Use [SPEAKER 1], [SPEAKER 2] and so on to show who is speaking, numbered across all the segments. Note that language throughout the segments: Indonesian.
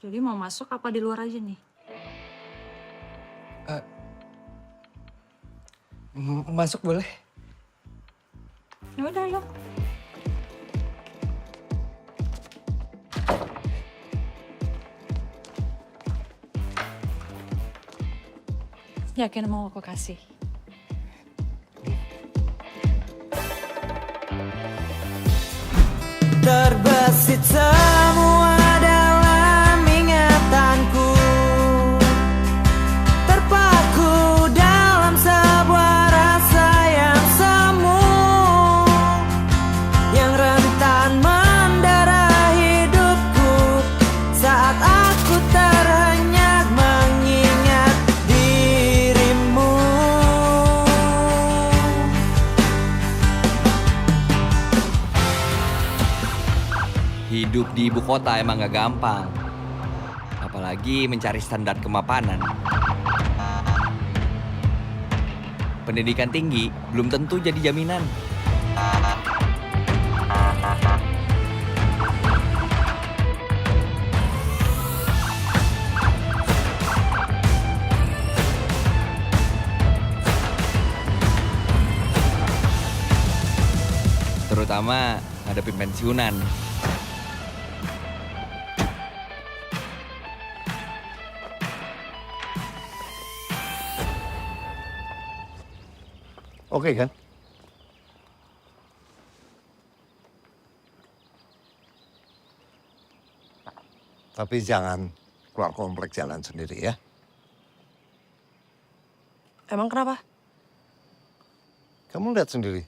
[SPEAKER 1] Jadi mau masuk apa di luar aja nih?
[SPEAKER 2] Masuk boleh?
[SPEAKER 1] Ya udah, yuk. Yakin mau aku kasih?
[SPEAKER 3] Terbesit semua dalam ingatanku, terpaku dalam sebuah rasa yang semu, yang rentan mendera hidupku saat aku terhenyak mengingat dirimu.
[SPEAKER 2] Hidup di ibu kota emang gak gampang. Apalagi mencari standar kemapanan. Pendidikan tinggi belum tentu jadi jaminan. Terutama ngadepin pensiunan.
[SPEAKER 4] Oke kan? Tapi jangan keluar komplek jalan sendiri ya.
[SPEAKER 5] Emang kenapa?
[SPEAKER 4] Kamu lihat sendiri.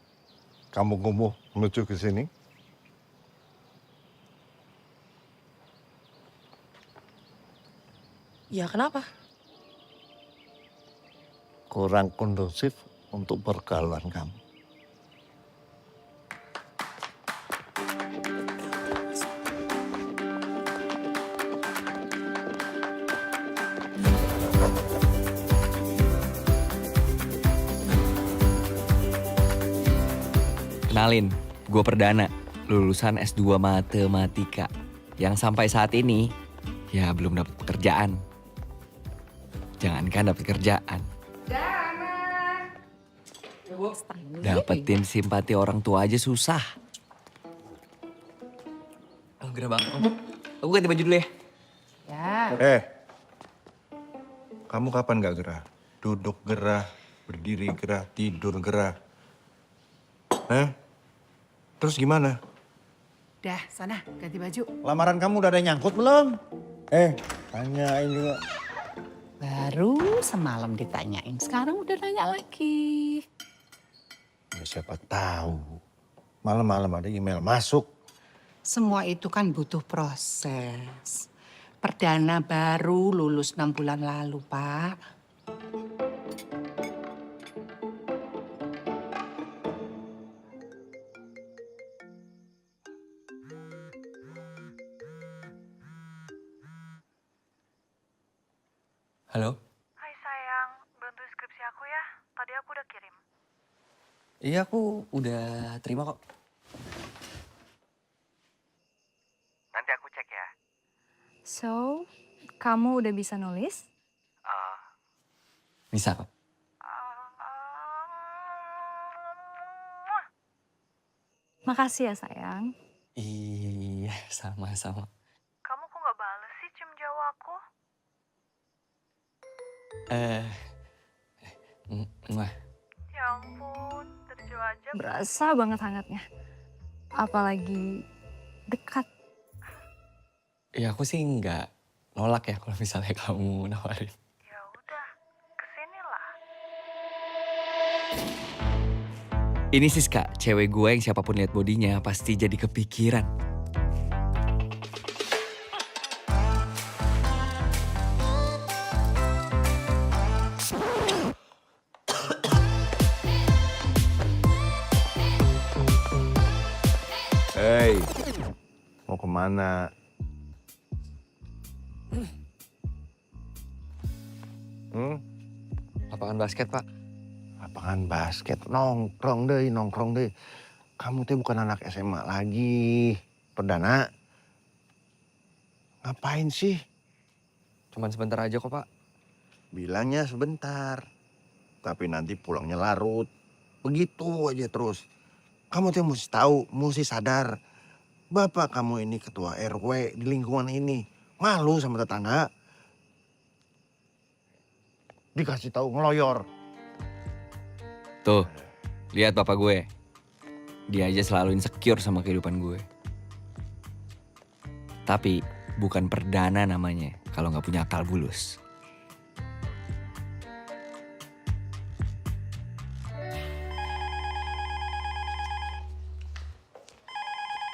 [SPEAKER 4] Kamu kumuh menuju ke sini.
[SPEAKER 5] Ya kenapa?
[SPEAKER 4] Kurang kondusif untuk pergaulan kamu.
[SPEAKER 2] Kenalin, gue Perdana, lulusan S2 Matematika. Yang sampai saat ini, ya belum dapat pekerjaan. Jangankan dapat kerjaan. Dapetin simpati orang tua aja susah. Oh, gerah banget. Aku ganti baju dulu ya.
[SPEAKER 6] Kamu kapan gak gerah? Duduk gerah, berdiri gerah, tidur gerah. Terus gimana?
[SPEAKER 7] Dah, sana ganti baju.
[SPEAKER 4] Lamaran kamu udah ada yang nyangkut belum? Tanyain juga.
[SPEAKER 7] Baru semalam ditanyain, sekarang udah nanya lagi.
[SPEAKER 4] Ya, siapa tahu. Malam-malam ada email masuk.
[SPEAKER 7] Semua itu kan butuh proses. Perdana baru lulus 6 bulan lalu, Pak.
[SPEAKER 2] Halo?
[SPEAKER 8] Hai sayang, bantu skripsi aku ya. Tadi aku udah kirim.
[SPEAKER 2] Iya, aku udah terima kok. Nanti aku cek ya.
[SPEAKER 1] So, kamu udah bisa nulis?
[SPEAKER 2] Bisa kok.
[SPEAKER 1] Makasih ya sayang.
[SPEAKER 2] Iya, sama-sama.
[SPEAKER 8] Kamu kok gak bales sih cium jauh aku?
[SPEAKER 2] Mwah.
[SPEAKER 8] Ya ampun, dari jauh aja.
[SPEAKER 1] Berasa banget hangatnya. Apalagi dekat.
[SPEAKER 2] Ya aku sih nggak nolak ya kalau misalnya kamu nawarin.
[SPEAKER 8] Ya udah, kesini lah.
[SPEAKER 2] Ini Siska, cewek gue yang siapapun lihat bodinya pasti jadi kepikiran.
[SPEAKER 6] Hei, mau kemana?
[SPEAKER 2] Lapangan basket, Pak.
[SPEAKER 4] Lapangan basket, nongkrong deh. Kamu tuh bukan anak SMA lagi. Perdana. Ngapain sih
[SPEAKER 2] Cuman sebentar aja kok, Pak.
[SPEAKER 4] Bilangnya sebentar. Tapi nanti pulangnya larut. Begitu aja terus. Kamu tuh mesti tahu, mesti sadar. Bapak kamu ini ketua RW di lingkungan ini. Malu sama tetangga. Dikasih tahu ngeloyor.
[SPEAKER 2] Tuh, lihat bapak gue. Dia aja selalu insecure sama kehidupan gue. Tapi bukan perdana namanya kalau nggak punya akal bulus.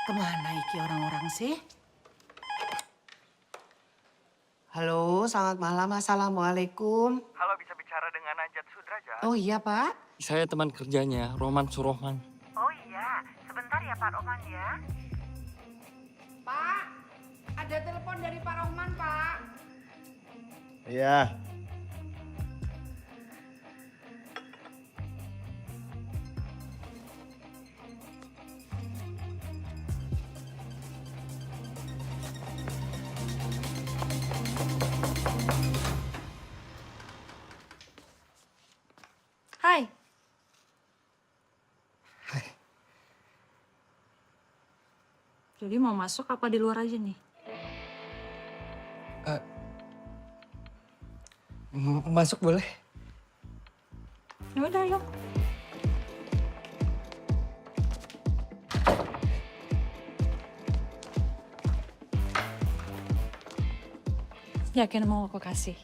[SPEAKER 7] Kemana iki orang-orang sih? Halo, selamat malam. Assalamualaikum.
[SPEAKER 8] Halo, bisa bicara dengan Najat Sudrajat?
[SPEAKER 7] Oh iya, Pak.
[SPEAKER 2] Saya teman kerjanya, Roman Surohman.
[SPEAKER 8] Oh iya, sebentar ya Pak Roman ya.
[SPEAKER 7] Pak, ada telepon dari Pak Rohman, Pak.
[SPEAKER 4] Iya.
[SPEAKER 1] Hai. Jadi mau masuk apa di luar aja nih?
[SPEAKER 2] Masuk boleh?
[SPEAKER 1] Ya udah, yuk. Yakin mau aku kasih?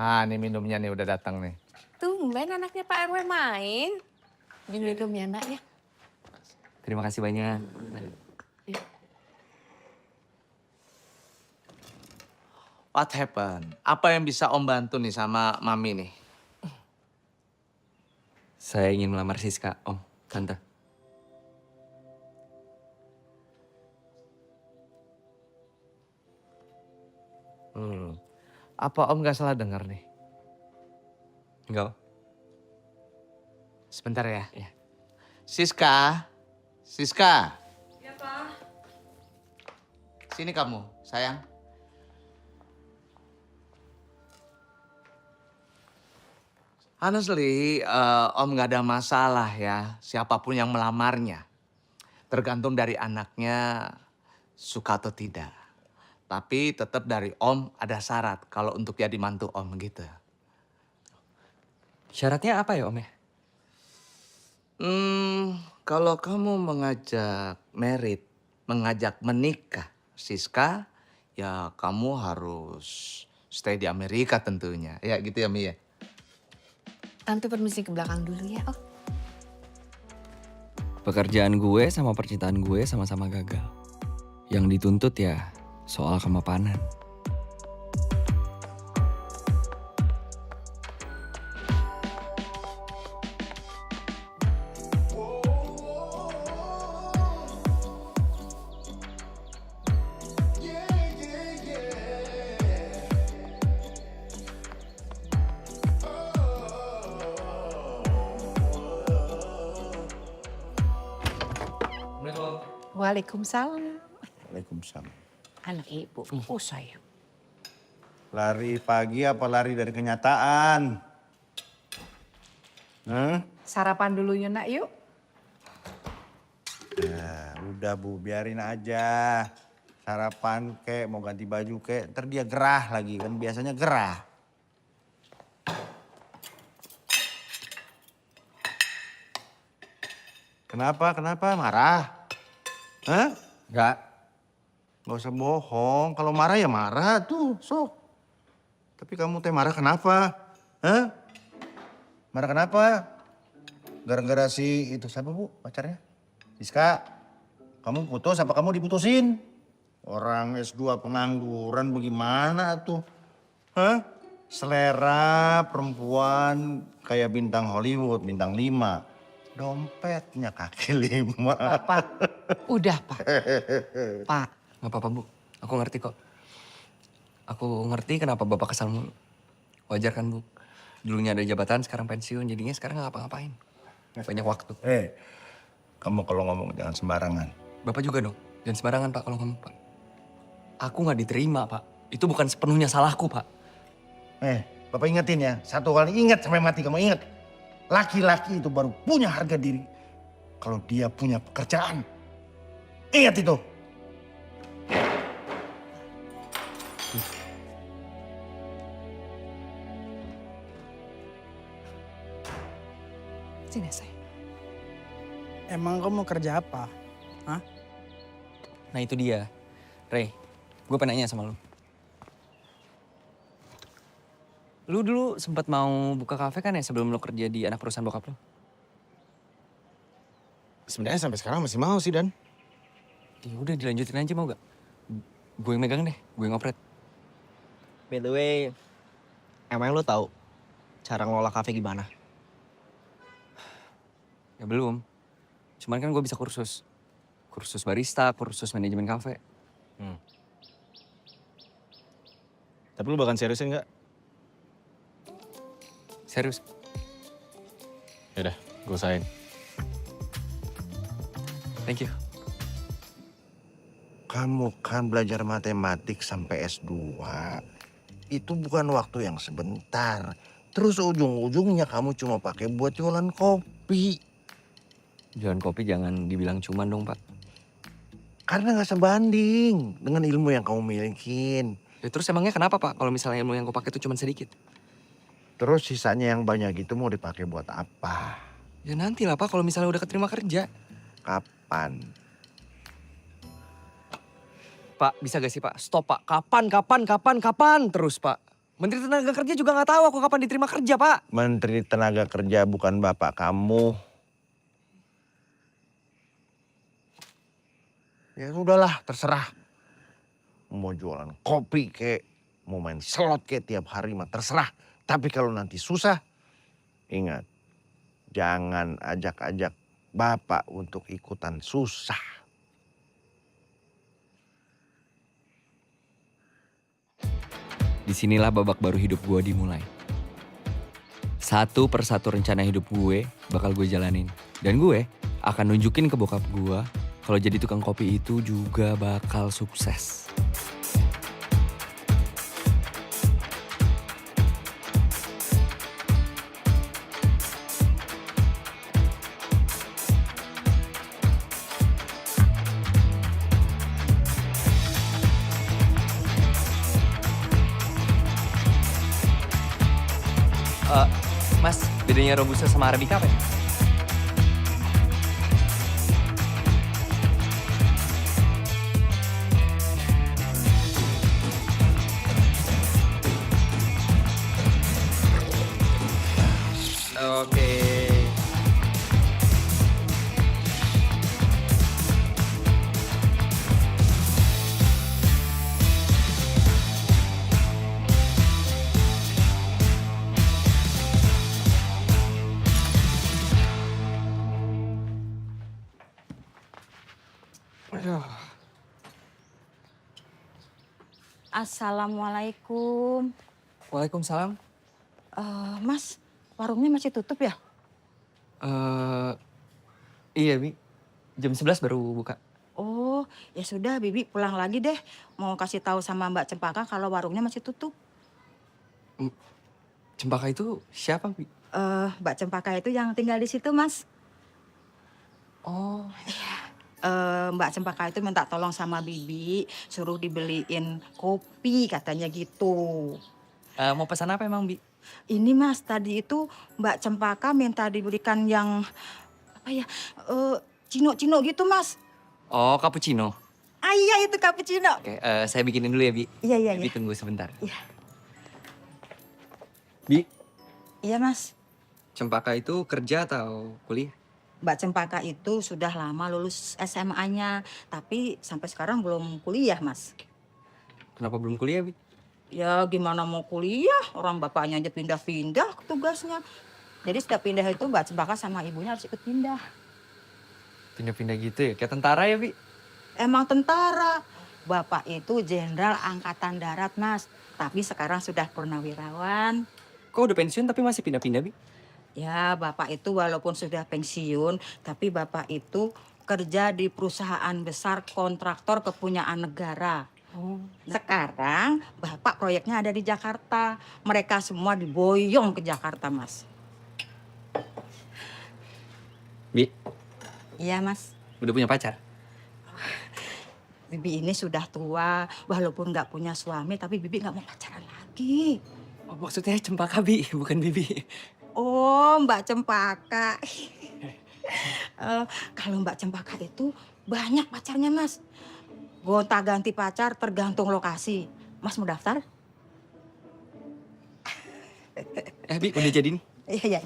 [SPEAKER 5] Ah, ini minumnya nih udah datang nih.
[SPEAKER 9] Tumben anaknya Pak RW main. Minum ya nak ya.
[SPEAKER 2] Terima kasih banyak.
[SPEAKER 5] What happened? Apa yang bisa Om bantu nih sama Mami nih?
[SPEAKER 2] Saya ingin melamar Siska, Om, Tante.
[SPEAKER 5] Apa Om gak salah dengar nih?
[SPEAKER 2] Enggak, Om.
[SPEAKER 5] Sebentar ya.
[SPEAKER 2] Iya.
[SPEAKER 5] Siska. Siska.
[SPEAKER 1] Ya, Pak.
[SPEAKER 5] Sini kamu, sayang. Honestly, Om gak ada masalah ya. Siapapun yang melamarnya. Tergantung dari anaknya suka atau tidak. Tapi tetap dari Om ada syarat kalau untuk jadi mantu Om gitu.
[SPEAKER 2] Syaratnya apa ya, Om ya?
[SPEAKER 5] Kalau kamu mengajak menikah Siska, ya kamu harus stay di Amerika tentunya. Ya gitu ya Mi ya.
[SPEAKER 9] Tante permisi ke belakang dulu ya. Oh,
[SPEAKER 2] Pekerjaan gue sama percintaan gue sama-sama gagal. Yang dituntut ya soal kemapanan.
[SPEAKER 7] Waalaikumsalam.
[SPEAKER 4] Waalaikumsalam.
[SPEAKER 7] Anak ibu. Oh sayang.
[SPEAKER 4] Lari pagi apa lari dari kenyataan? Hah?
[SPEAKER 7] Sarapan dulu yuk nak yuk.
[SPEAKER 4] Ya, udah Bu, biarin aja. Sarapan kek, mau ganti baju kek, ntar dia gerah lagi kan biasanya gerah. Kenapa? Marah? Hah?
[SPEAKER 5] Enggak.
[SPEAKER 4] Gak usah bohong, kalau marah ya marah tuh, sok. Tapi kamu teh marah kenapa? Hah? Marah kenapa? Gara-gara si itu siapa Bu pacarnya? Siska, kamu putus apa kamu diputusin? Orang S2 pengangguran bagaimana tuh? Hah? Selera perempuan kayak bintang Hollywood, bintang 5. Dompetnya kaki 5.
[SPEAKER 7] Pak, udah Pak. Pak,
[SPEAKER 2] Nggak apa-apa, Bu. Aku ngerti kok. Aku ngerti kenapa Bapak kesal mulu. Wajar kan, Bu? Dulunya ada jabatan, sekarang pensiun. Jadinya sekarang nggak ngapa-ngapain. Banyak waktu.
[SPEAKER 4] Kamu kalau ngomong jangan sembarangan.
[SPEAKER 2] Bapak juga dong. Jangan sembarangan, Pak, kalau ngomong, Pak. Aku nggak diterima, Pak. Itu bukan sepenuhnya salahku, Pak.
[SPEAKER 4] Bapak ingetin ya. Satu kali ingat sampai mati kamu ingat. Laki-laki itu baru punya harga diri kalau dia punya pekerjaan. Ingat itu.
[SPEAKER 7] sini saya.
[SPEAKER 10] Emang kamu mau kerja apa? Hah?
[SPEAKER 2] Nah itu dia. Rey, gue pengen nanya sama lu. Lu dulu sempat mau buka kafe kan ya sebelum lu kerja di anak perusahaan bokap lu?
[SPEAKER 6] Sebenarnya sampai sekarang masih mau sih, Dan.
[SPEAKER 2] Ya udah dilanjutin aja mau gak? Gue yang megang deh, gue yang ngopret.
[SPEAKER 10] By the way, emang lu tahu cara ngelola kafe gimana?
[SPEAKER 2] Ya belum. Cuman kan gue bisa kursus. Kursus barista, kursus manajemen kafe.
[SPEAKER 6] Tapi lu bahkan seriusin nggak?
[SPEAKER 2] Serius.
[SPEAKER 6] Yaudah, gue usahain.
[SPEAKER 2] Thank you.
[SPEAKER 4] Kamu kan belajar matematik sampai S2. Itu bukan waktu yang sebentar. Terus ujung-ujungnya kamu cuma pakai buat jualan kopi.
[SPEAKER 2] Jualan kopi jangan dibilang cuman dong, Pak.
[SPEAKER 4] Karena nggak sebanding dengan ilmu yang kamu milikin.
[SPEAKER 2] Ya, terus emangnya kenapa, Pak? Kalau misalnya ilmu yang gue pakai itu cuma sedikit.
[SPEAKER 4] Terus sisanya yang banyak itu mau dipakai buat apa?
[SPEAKER 2] Ya nanti lah, Pak, kalau misalnya udah keterima kerja.
[SPEAKER 4] Kapan?
[SPEAKER 2] Pak, bisa gak sih, Pak? Stop, Pak. Kapan terus, Pak. Menteri Tenaga Kerja juga nggak tahu aku kapan diterima kerja, Pak.
[SPEAKER 4] Menteri Tenaga Kerja bukan bapak kamu. Ya sudahlah, terserah. Mau jualan kopi kek, mau main slot kek tiap hari mah terserah. Tapi kalau nanti susah, ingat, jangan ajak-ajak bapak untuk ikutan susah.
[SPEAKER 2] Disinilah babak baru hidup gue dimulai. Satu persatu rencana hidup gue bakal gue jalanin. Dan gue akan nunjukin ke bokap gue kalau jadi tukang kopi itu juga bakal sukses. Mas, bedanya Robusta sama Arabica apa ya? Oke.
[SPEAKER 9] Assalamualaikum.
[SPEAKER 2] Waalaikumsalam.
[SPEAKER 9] Mas, warungnya masih tutup ya?
[SPEAKER 2] Iya, Bi. Jam 11 baru buka.
[SPEAKER 9] Oh, ya sudah, Bibi pulang lagi deh. Mau kasih tahu sama Mbak Cempaka kalau warungnya masih tutup.
[SPEAKER 2] Cempaka itu siapa, Bi?
[SPEAKER 9] Mbak Cempaka itu yang tinggal di situ, Mas.
[SPEAKER 2] Oh.
[SPEAKER 9] Mbak Cempaka itu minta tolong sama Bibi, suruh dibeliin kopi katanya gitu.
[SPEAKER 2] Mau pesan apa emang, Bi?
[SPEAKER 9] Ini Mas, tadi itu Mbak Cempaka minta dibelikan yang apa ya, cino-cino gitu Mas.
[SPEAKER 2] Oh, cappuccino.
[SPEAKER 9] Ah iya itu cappuccino.
[SPEAKER 2] Oke, saya bikinin dulu ya, Bi.
[SPEAKER 9] Iya.
[SPEAKER 2] Bi, tunggu sebentar.
[SPEAKER 9] Iya.
[SPEAKER 2] Bi,
[SPEAKER 9] Iya Mas,
[SPEAKER 2] Cempaka itu kerja atau kuliah?
[SPEAKER 9] Mbak Cempaka itu sudah lama lulus SMA-nya, tapi sampai sekarang belum kuliah Mas.
[SPEAKER 2] Kenapa belum kuliah, Bi?
[SPEAKER 9] Ya gimana mau kuliah, orang bapaknya aja pindah-pindah tugasnya. Jadi setiap pindah itu Mbak Cempaka sama ibunya harus ikut pindah.
[SPEAKER 2] Pindah-pindah gitu ya, kayak tentara ya, Bi?
[SPEAKER 9] Emang tentara. Bapak itu Jenderal Angkatan Darat, Mas. Tapi sekarang sudah purnawirawan.
[SPEAKER 2] Kok udah pensiun tapi masih pindah-pindah, Bi?
[SPEAKER 9] Ya, Bapak itu walaupun sudah pensiun, tapi Bapak itu kerja di perusahaan besar kontraktor kepunyaan negara. Sekarang Bapak proyeknya ada di Jakarta. Mereka semua diboyong ke Jakarta, Mas.
[SPEAKER 2] Bi,
[SPEAKER 9] Iya, Mas.
[SPEAKER 2] udah punya pacar?
[SPEAKER 9] Bibi ini sudah tua, walaupun nggak punya suami, tapi Bibi nggak mau pacaran lagi.
[SPEAKER 2] Oh, maksudnya Cempaka, Bi, bukan Bibi.
[SPEAKER 9] Oh, Mbak Cempaka. Kalau Mbak Cempaka itu banyak pacarnya, Mas. Gonta-ganti pacar tergantung lokasi. Mas mau daftar?
[SPEAKER 2] Bi, udah jadi nih.
[SPEAKER 9] Iya.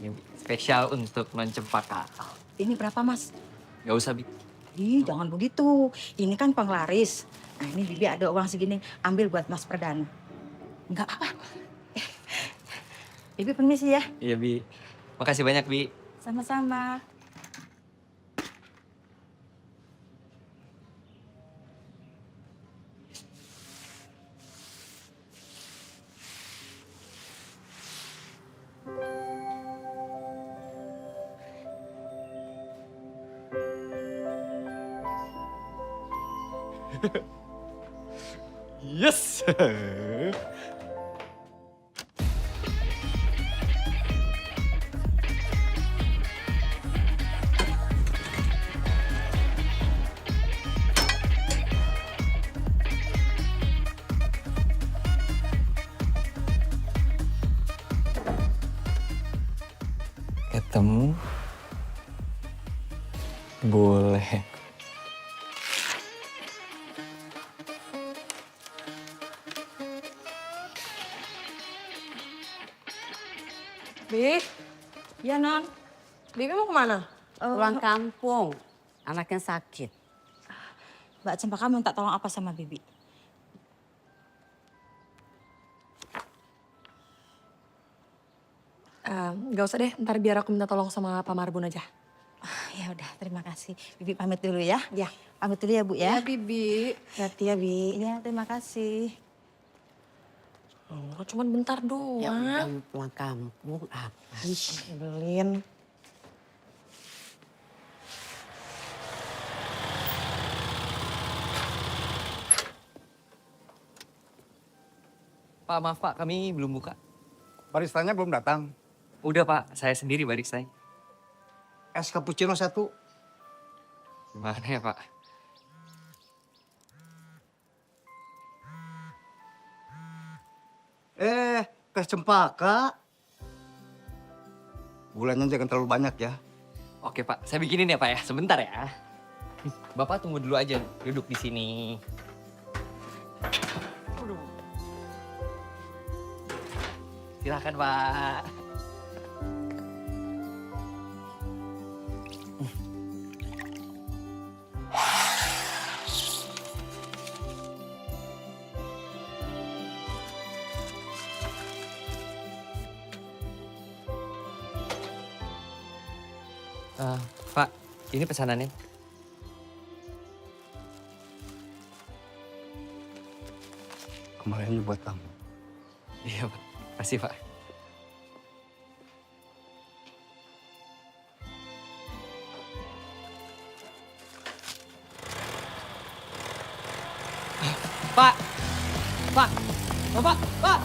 [SPEAKER 2] Ini spesial untuk non Cempaka.
[SPEAKER 9] Ini berapa, Mas?
[SPEAKER 2] Gak usah, Bi.
[SPEAKER 9] Ih, jangan begitu. Ini kan penglaris. Nah, ini Bibi ada uang segini. Ambil buat Mas Perdana. Enggak apa-apa. Bibi permisi ya.
[SPEAKER 2] Iya, Bi. Makasih banyak, Bi.
[SPEAKER 9] Sama-sama.
[SPEAKER 2] Yes! Ketemu boleh.
[SPEAKER 11] Bi,
[SPEAKER 9] Ya, Non.
[SPEAKER 11] Bibi mau kemana?
[SPEAKER 12] Pulang kampung, anaknya sakit.
[SPEAKER 9] Mbak Cempaka minta tolong apa sama Bibi?
[SPEAKER 11] Gak usah deh, ntar biar aku minta tolong sama Pak Marbun aja.
[SPEAKER 9] Ya udah, terima kasih. Bibi pamit dulu ya.
[SPEAKER 11] Ya.
[SPEAKER 9] Pamit dulu ya, Bu ya.
[SPEAKER 11] Ya, Bibi.
[SPEAKER 9] Hati ya, Bi. Ya, terima kasih.
[SPEAKER 11] Oh, cuman bentar doang.
[SPEAKER 12] Ya udah mau pulang kampung, apa sih?
[SPEAKER 11] Nyebelin.
[SPEAKER 2] Pak, maaf Pak, kami belum buka.
[SPEAKER 13] Baristanya belum datang.
[SPEAKER 2] Udah Pak, saya sendiri baristanya.
[SPEAKER 13] Es cappuccino 1.
[SPEAKER 2] Gimana ya Pak?
[SPEAKER 13] Teh Cempaka. Gulanya jangan terlalu banyak ya.
[SPEAKER 2] Oke Pak, saya bikinin ya Pak ya, sebentar ya. Bapak tunggu dulu aja, duduk di sini. Silakan Pak. Pak, ini pesanannya.
[SPEAKER 13] Kembaliannya buat kamu.
[SPEAKER 2] Iya Pak, makasih Pak. Pak, Pak, Bapak, Pak.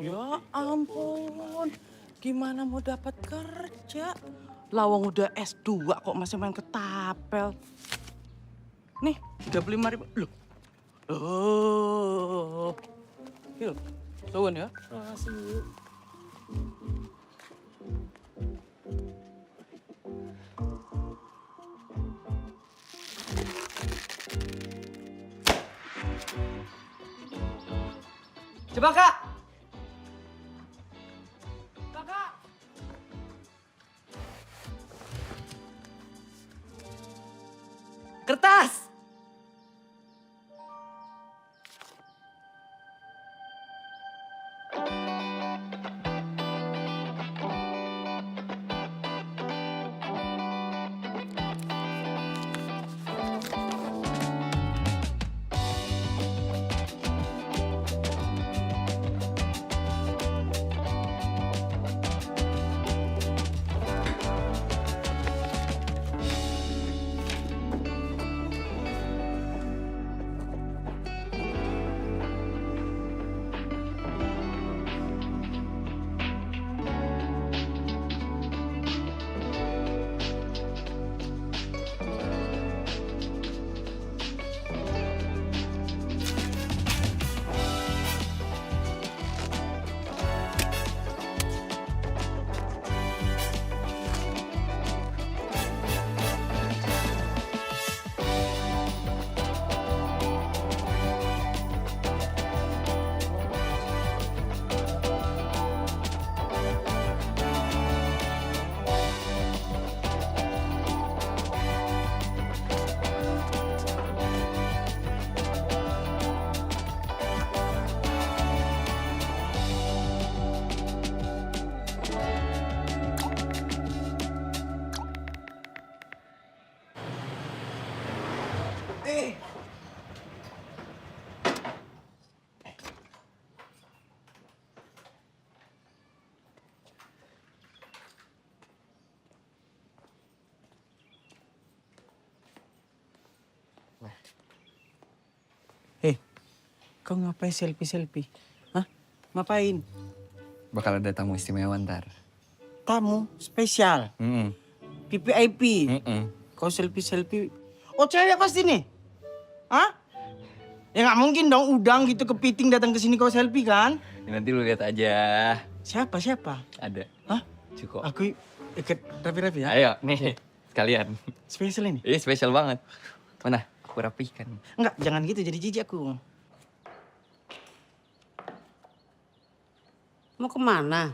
[SPEAKER 7] Ya ampun, gimana mau dapat kerja? Lawang udah S2 kok masih main ketapel. Nih, 35.000. Loh,
[SPEAKER 14] Oh. Yuk, suwun ya. Makasih.
[SPEAKER 3] Coba Kak. Kertas.
[SPEAKER 13] Kau ngapain selfie-selfie? Hah? Ngapain?
[SPEAKER 2] Bakal ada tamu istimewa ntar.
[SPEAKER 13] Tamu spesial. PPIP. Kau selfie-selfie. Oh cewek pasti nih? Hah? Ya nggak mungkin dong udang gitu kepiting datang ke sini kau selfie kan?
[SPEAKER 2] Ya, nanti lu lihat aja.
[SPEAKER 13] Siapa?
[SPEAKER 2] Ada.
[SPEAKER 13] Hah?
[SPEAKER 2] Cukup.
[SPEAKER 13] Aku ikut rapi-rapi ya?
[SPEAKER 2] Ayo, nih. Sekalian.
[SPEAKER 13] Spesial ini?
[SPEAKER 2] Iya, spesial banget. Mana? Aku rapikan.
[SPEAKER 13] Enggak, jangan gitu jadi jijik aku.
[SPEAKER 12] Mau kemana?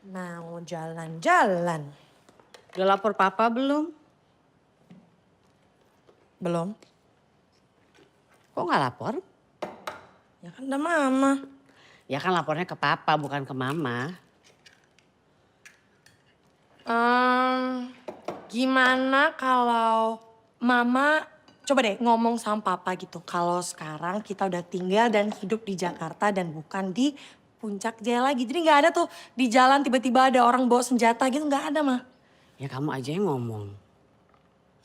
[SPEAKER 11] Mau jalan-jalan.
[SPEAKER 12] Udah lapor papa belum?
[SPEAKER 11] Belum.
[SPEAKER 12] Kok nggak lapor?
[SPEAKER 11] Ya kan ada mama.
[SPEAKER 12] Ya kan lapornya ke papa bukan ke mama.
[SPEAKER 11] Gimana kalau mama coba deh ngomong sama papa gitu. Kalau sekarang kita udah tinggal dan hidup di Jakarta dan bukan di Puncak Jaya lagi. Jadi nggak ada tuh di jalan tiba-tiba ada orang bawa senjata gitu, nggak ada mah.
[SPEAKER 12] Ya kamu aja yang ngomong.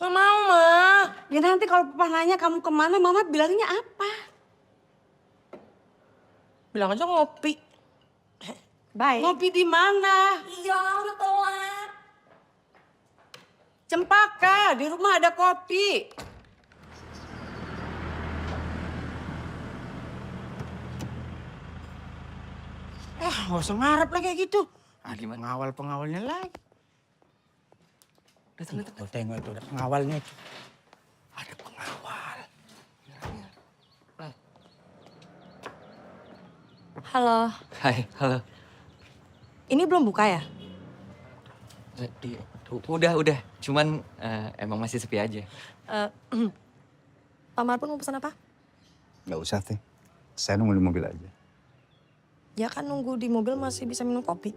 [SPEAKER 11] Nggak mau mah.
[SPEAKER 12] Ya nanti kalau papa nanya kamu kemana, mama bilangnya apa?
[SPEAKER 11] Bilang aja ngopi.
[SPEAKER 12] Baik.
[SPEAKER 11] Ngopi di mana? Iya udah telat.
[SPEAKER 12] Cempaka, di rumah ada kopi.
[SPEAKER 13] Nggak usah ngarep lah kayak gitu.
[SPEAKER 2] Ah, gimana?
[SPEAKER 13] Pengawal-pengawalnya lagi. Tuh, tengok tuh, ada pengawalnya itu. Ada pengawal.
[SPEAKER 11] Halo.
[SPEAKER 2] Hai, halo.
[SPEAKER 11] Ini belum buka ya?
[SPEAKER 2] Udah. Cuman emang masih sepi aja.
[SPEAKER 11] Pak Marbun mau pesan apa?
[SPEAKER 13] Nggak usah, Teh. Saya nunggu di mobil aja.
[SPEAKER 11] Ya kan nunggu di mobil masih bisa minum kopi.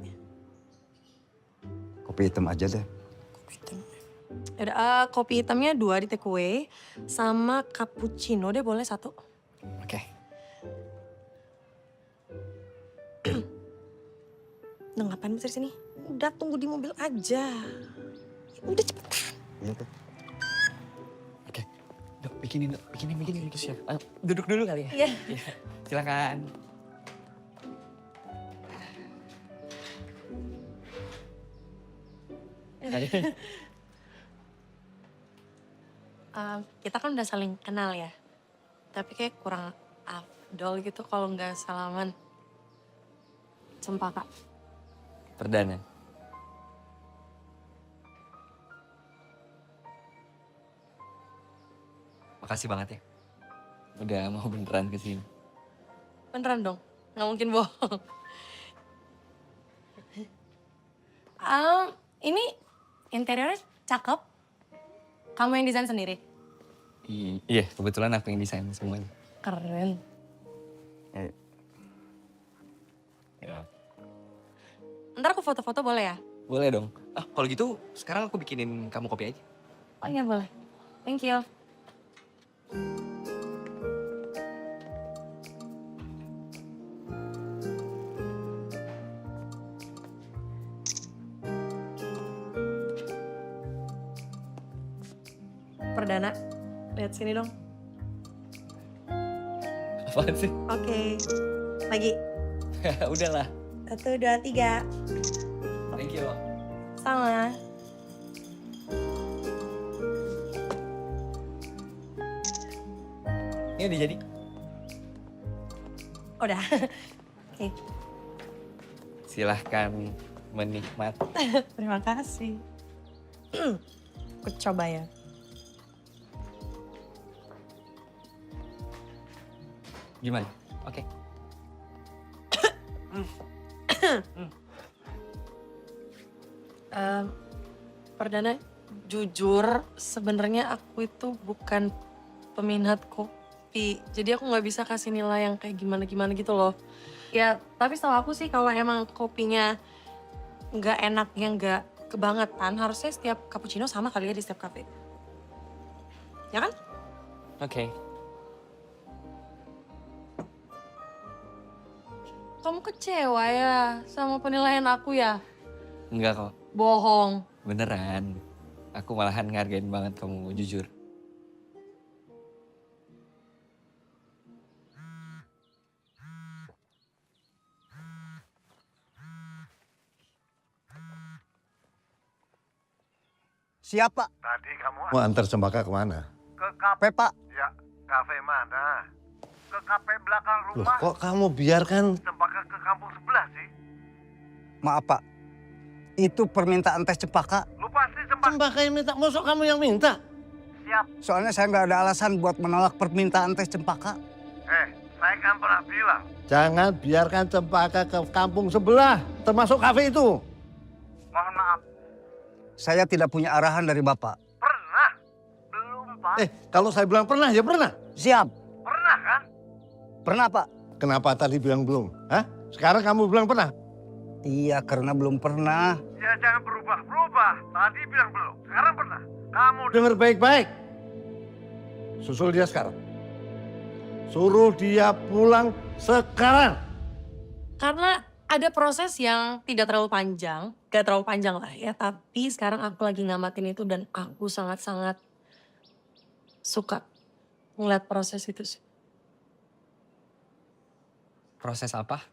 [SPEAKER 13] Kopi hitam aja deh.
[SPEAKER 11] Kopi hitam. Yaudah, kopi hitamnya 2 di take away. Sama cappuccino deh boleh 1.
[SPEAKER 2] Oke.
[SPEAKER 11] Udah ngapain besar sini? Udah tunggu di mobil aja. Udah cepetan.
[SPEAKER 13] Iya, Teh.
[SPEAKER 2] Oke. Dok, bikinin. Siap. Duduk dulu kali ya?
[SPEAKER 11] Iya.
[SPEAKER 2] Silakan.
[SPEAKER 11] Kita kan udah saling kenal ya. Tapi kayak kurang afdol gitu kalau nggak salaman. Cempaka.
[SPEAKER 2] Perdana. Makasih banget ya. Udah mau beneran kesini.
[SPEAKER 11] Beneran dong, nggak mungkin bohong. Ini interiornya cakep. Kamu yang desain sendiri?
[SPEAKER 2] Iya, kebetulan aku yang desain semuanya.
[SPEAKER 11] Keren.
[SPEAKER 2] Ya.
[SPEAKER 11] Ntar aku foto-foto boleh ya?
[SPEAKER 2] Boleh dong. Ah, kalau gitu sekarang aku bikinin kamu kopi aja.
[SPEAKER 11] Oh iya boleh. Thank you. Perdana, lihat sini dong.
[SPEAKER 2] Apaan sih?
[SPEAKER 11] Oke, lagi.
[SPEAKER 2] Udahlah.
[SPEAKER 11] 1, 2, 3.
[SPEAKER 2] Thank you.
[SPEAKER 11] Sama.
[SPEAKER 2] Ini udah jadi.
[SPEAKER 11] Udah. Oke.
[SPEAKER 2] Silahkan menikmati.
[SPEAKER 11] Terima kasih. Aku coba ya.
[SPEAKER 2] Gimana? Oke.
[SPEAKER 11] Perdana, jujur sebenarnya aku itu bukan peminat kopi. Jadi aku nggak bisa kasih nilai yang kayak gimana-gimana gitu loh. Ya, tapi setahu aku sih kalau emang kopinya nggak enak, yang nggak kebangetan, harusnya setiap cappuccino sama kali ya di setiap cafe. Ya kan?
[SPEAKER 2] Oke.
[SPEAKER 11] Kamu kecewa ya sama penilaian aku ya?
[SPEAKER 2] Enggak kok.
[SPEAKER 11] Bohong.
[SPEAKER 2] Beneran. Aku malahan ngargain banget kamu jujur.
[SPEAKER 15] Siapa?
[SPEAKER 16] Tadi kamu
[SPEAKER 4] Mau antar Cempaka kemana?
[SPEAKER 16] ke kafe,
[SPEAKER 15] Pak.
[SPEAKER 16] Ya, kafe mana? Ke kafe belakang
[SPEAKER 4] Loh,
[SPEAKER 16] rumah.
[SPEAKER 4] kok kamu biarkan
[SPEAKER 16] Cempaka ke kampung sebelah sih?
[SPEAKER 15] Maaf Pak, itu permintaan teh Cempaka.
[SPEAKER 16] Lu pasti
[SPEAKER 4] Cempaka yang minta, mosok kamu yang minta?
[SPEAKER 16] Siap.
[SPEAKER 15] Soalnya saya nggak ada alasan buat menolak permintaan teh Cempaka.
[SPEAKER 16] Saya kan pernah bilang.
[SPEAKER 4] Jangan biarkan Cempaka ke kampung sebelah, termasuk kafe itu.
[SPEAKER 16] Mohon maaf.
[SPEAKER 15] Saya tidak punya arahan dari Bapak.
[SPEAKER 16] Pernah? Belum, Pak.
[SPEAKER 4] Kalau saya bilang pernah, ya pernah.
[SPEAKER 15] Siap.
[SPEAKER 16] Pernah kan?
[SPEAKER 15] Pernah Pak.
[SPEAKER 4] Kenapa tadi bilang belum? Hah? Sekarang kamu bilang pernah?
[SPEAKER 15] Iya, karena belum pernah.
[SPEAKER 16] Ya jangan berubah-berubah. Tadi bilang belum. Sekarang pernah. Kamu
[SPEAKER 4] Dengar baik-baik. Susul dia sekarang. Suruh dia pulang sekarang.
[SPEAKER 11] Karena ada proses yang tidak terlalu panjang, gak terlalu panjang lah ya. Tapi sekarang aku lagi ngamatin itu dan aku sangat-sangat suka ngeliat proses itu sih.
[SPEAKER 2] Proses apa?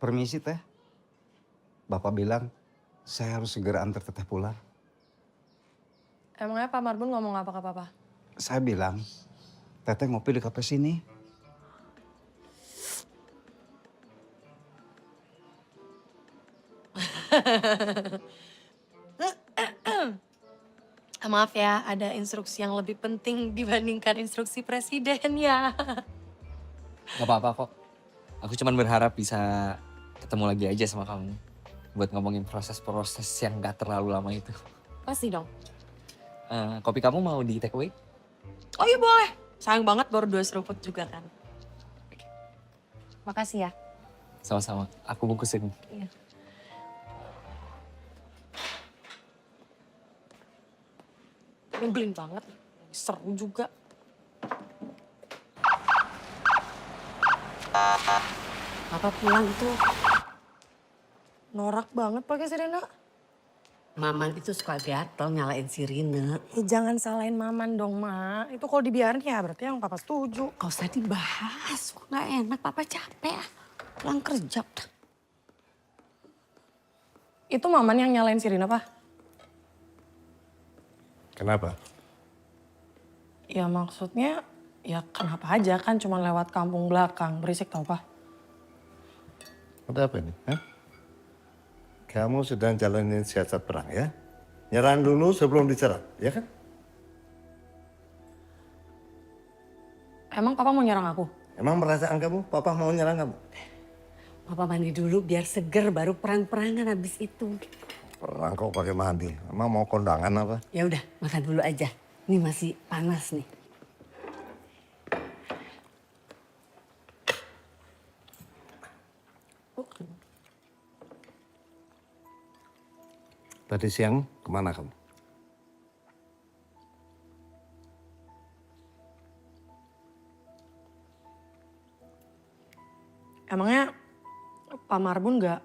[SPEAKER 15] Permisi Teh. Bapak bilang saya harus segera antar Teteh pulang.
[SPEAKER 11] Emangnya Pak Marbun ngomong apa ke Papa?
[SPEAKER 15] Saya bilang, Teteh ngopi di kafe sini.
[SPEAKER 11] Maaf ya, ada instruksi yang lebih penting dibandingkan instruksi presiden ya.
[SPEAKER 2] Gak apa-apa kok. Aku cuma berharap bisa ketemu lagi aja sama kamu. Buat ngomongin proses-proses yang gak terlalu lama itu.
[SPEAKER 11] Pasti dong.
[SPEAKER 2] Kopi kamu mau di take away?
[SPEAKER 11] Oh iya boleh. Sayang banget baru 2 seruput juga kan. Makasih ya.
[SPEAKER 2] Sama-sama. Aku bungkusin.
[SPEAKER 11] Iya. Nyebelin banget. Seru juga.
[SPEAKER 12] Papa pulang itu.
[SPEAKER 11] Norak banget pakai sirena.
[SPEAKER 12] Maman itu suka gatel nyalain sirine.
[SPEAKER 11] Jangan salahin Maman dong, Ma. Itu kalau dibiarin ya berarti yang Papa setuju.
[SPEAKER 12] Gak usah dibahas, kok gak enak. Papa capek ya. Pulang kerja.
[SPEAKER 11] Itu Maman yang nyalain sirine, Pak?
[SPEAKER 6] Kenapa?
[SPEAKER 11] Ya maksudnya Ya kenapa aja kan cuma lewat kampung belakang. Berisik tau Pak.
[SPEAKER 4] Ada apa ini? Hah? Kamu sedang jalanin siasat perang ya? Nyerang dulu sebelum diserang, ya kan?
[SPEAKER 11] Emang Papa mau nyerang aku?
[SPEAKER 4] Emang perasaan kamu, papa mau nyerang kamu?
[SPEAKER 12] Papa mandi dulu biar seger baru perang-perangan habis itu.
[SPEAKER 4] Perang kok pakai mandi? Emang mau kondangan apa?
[SPEAKER 12] Ya udah, makan dulu aja. Ini masih panas nih.
[SPEAKER 4] Tadi siang kemana kamu?
[SPEAKER 11] Emangnya Pak Marbun nggak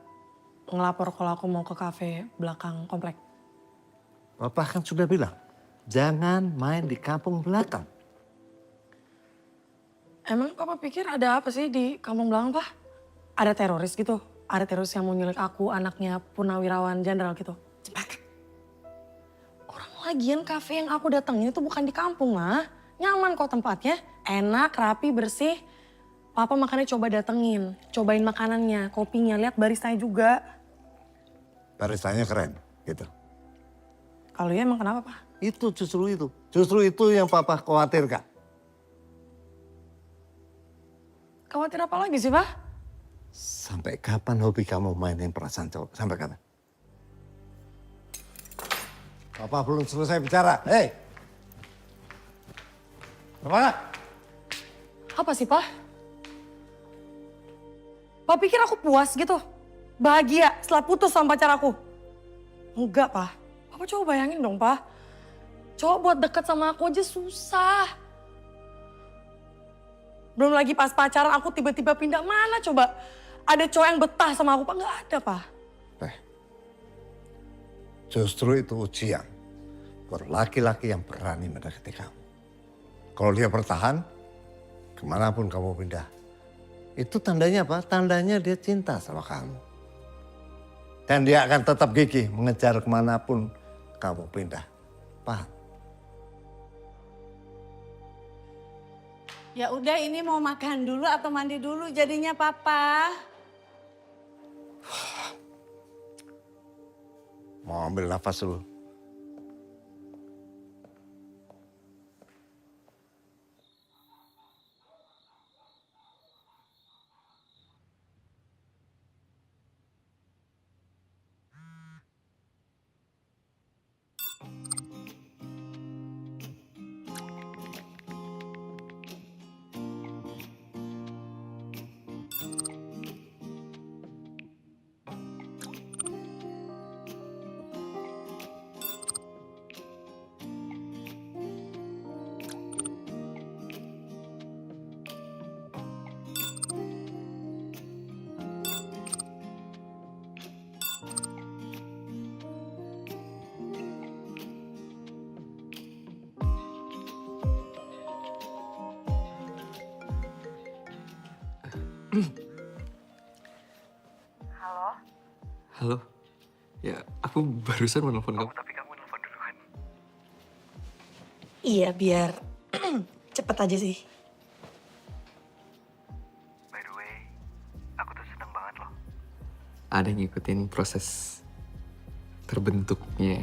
[SPEAKER 11] ngelapor kalau aku mau ke kafe belakang komplek?
[SPEAKER 4] Papa kan sudah bilang, jangan main di kampung belakang.
[SPEAKER 11] Emang Papa pikir ada apa sih di kampung belakang, Pak? Ada teroris gitu? Ada teroris yang mau nyulik aku, anaknya Purnawirawan Jenderal gitu? Orang lagian kafe yang aku datengin itu bukan di kampung, mah. Nyaman kok tempatnya, enak, rapi, bersih. Papa makanya coba datengin, cobain makanannya, kopinya, lihat baristanya juga.
[SPEAKER 4] Baristanya keren, gitu.
[SPEAKER 11] Kalau ya emang kenapa, Pak?
[SPEAKER 4] Itu justru itu. Justru itu yang papa khawatirkan.
[SPEAKER 11] Khawatir apa lagi sih, Pak?
[SPEAKER 4] Sampai kapan hobi kamu mainin perasaan cowok? Sampai kapan? Papa belum selesai bicara. Hei! Apa?
[SPEAKER 11] Apa sih, Pak? Pak pikir aku puas gitu? Bahagia setelah putus sama pacar aku? Enggak, Pak. Papa coba bayangin dong, Pak. Cowok buat deket sama aku aja susah. Belum lagi pas pacaran aku tiba-tiba pindah mana coba. Ada cowok yang betah sama aku, Pak. Nggak ada, Pak.
[SPEAKER 4] Justru itu ujian buat laki-laki yang berani mendekati kamu. Kalau dia bertahan, kemanapun kamu pindah. Itu tandanya apa? Tandanya dia cinta sama kamu. Dan dia akan tetap gigih mengejar kemanapun kamu pindah. Paham?
[SPEAKER 12] Ya udah ini mau makan dulu atau mandi dulu jadinya Papa.
[SPEAKER 4] Mau ambil nafas dulu.
[SPEAKER 8] Halo?
[SPEAKER 2] Halo. Ya, aku barusan mau nelfon kamu.
[SPEAKER 8] Tapi kamu nelfon duluan.
[SPEAKER 11] Iya, biar cepet aja sih.
[SPEAKER 8] By the way, aku tuh seneng banget loh.
[SPEAKER 2] Ada yang ngikutin proses terbentuknya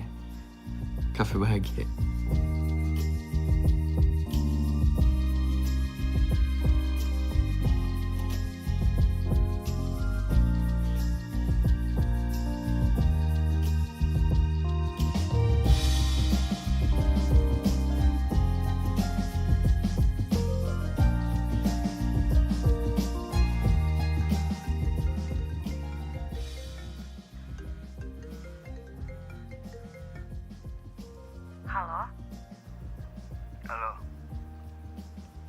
[SPEAKER 2] Kafe Bahagia.
[SPEAKER 8] Halo? Halo?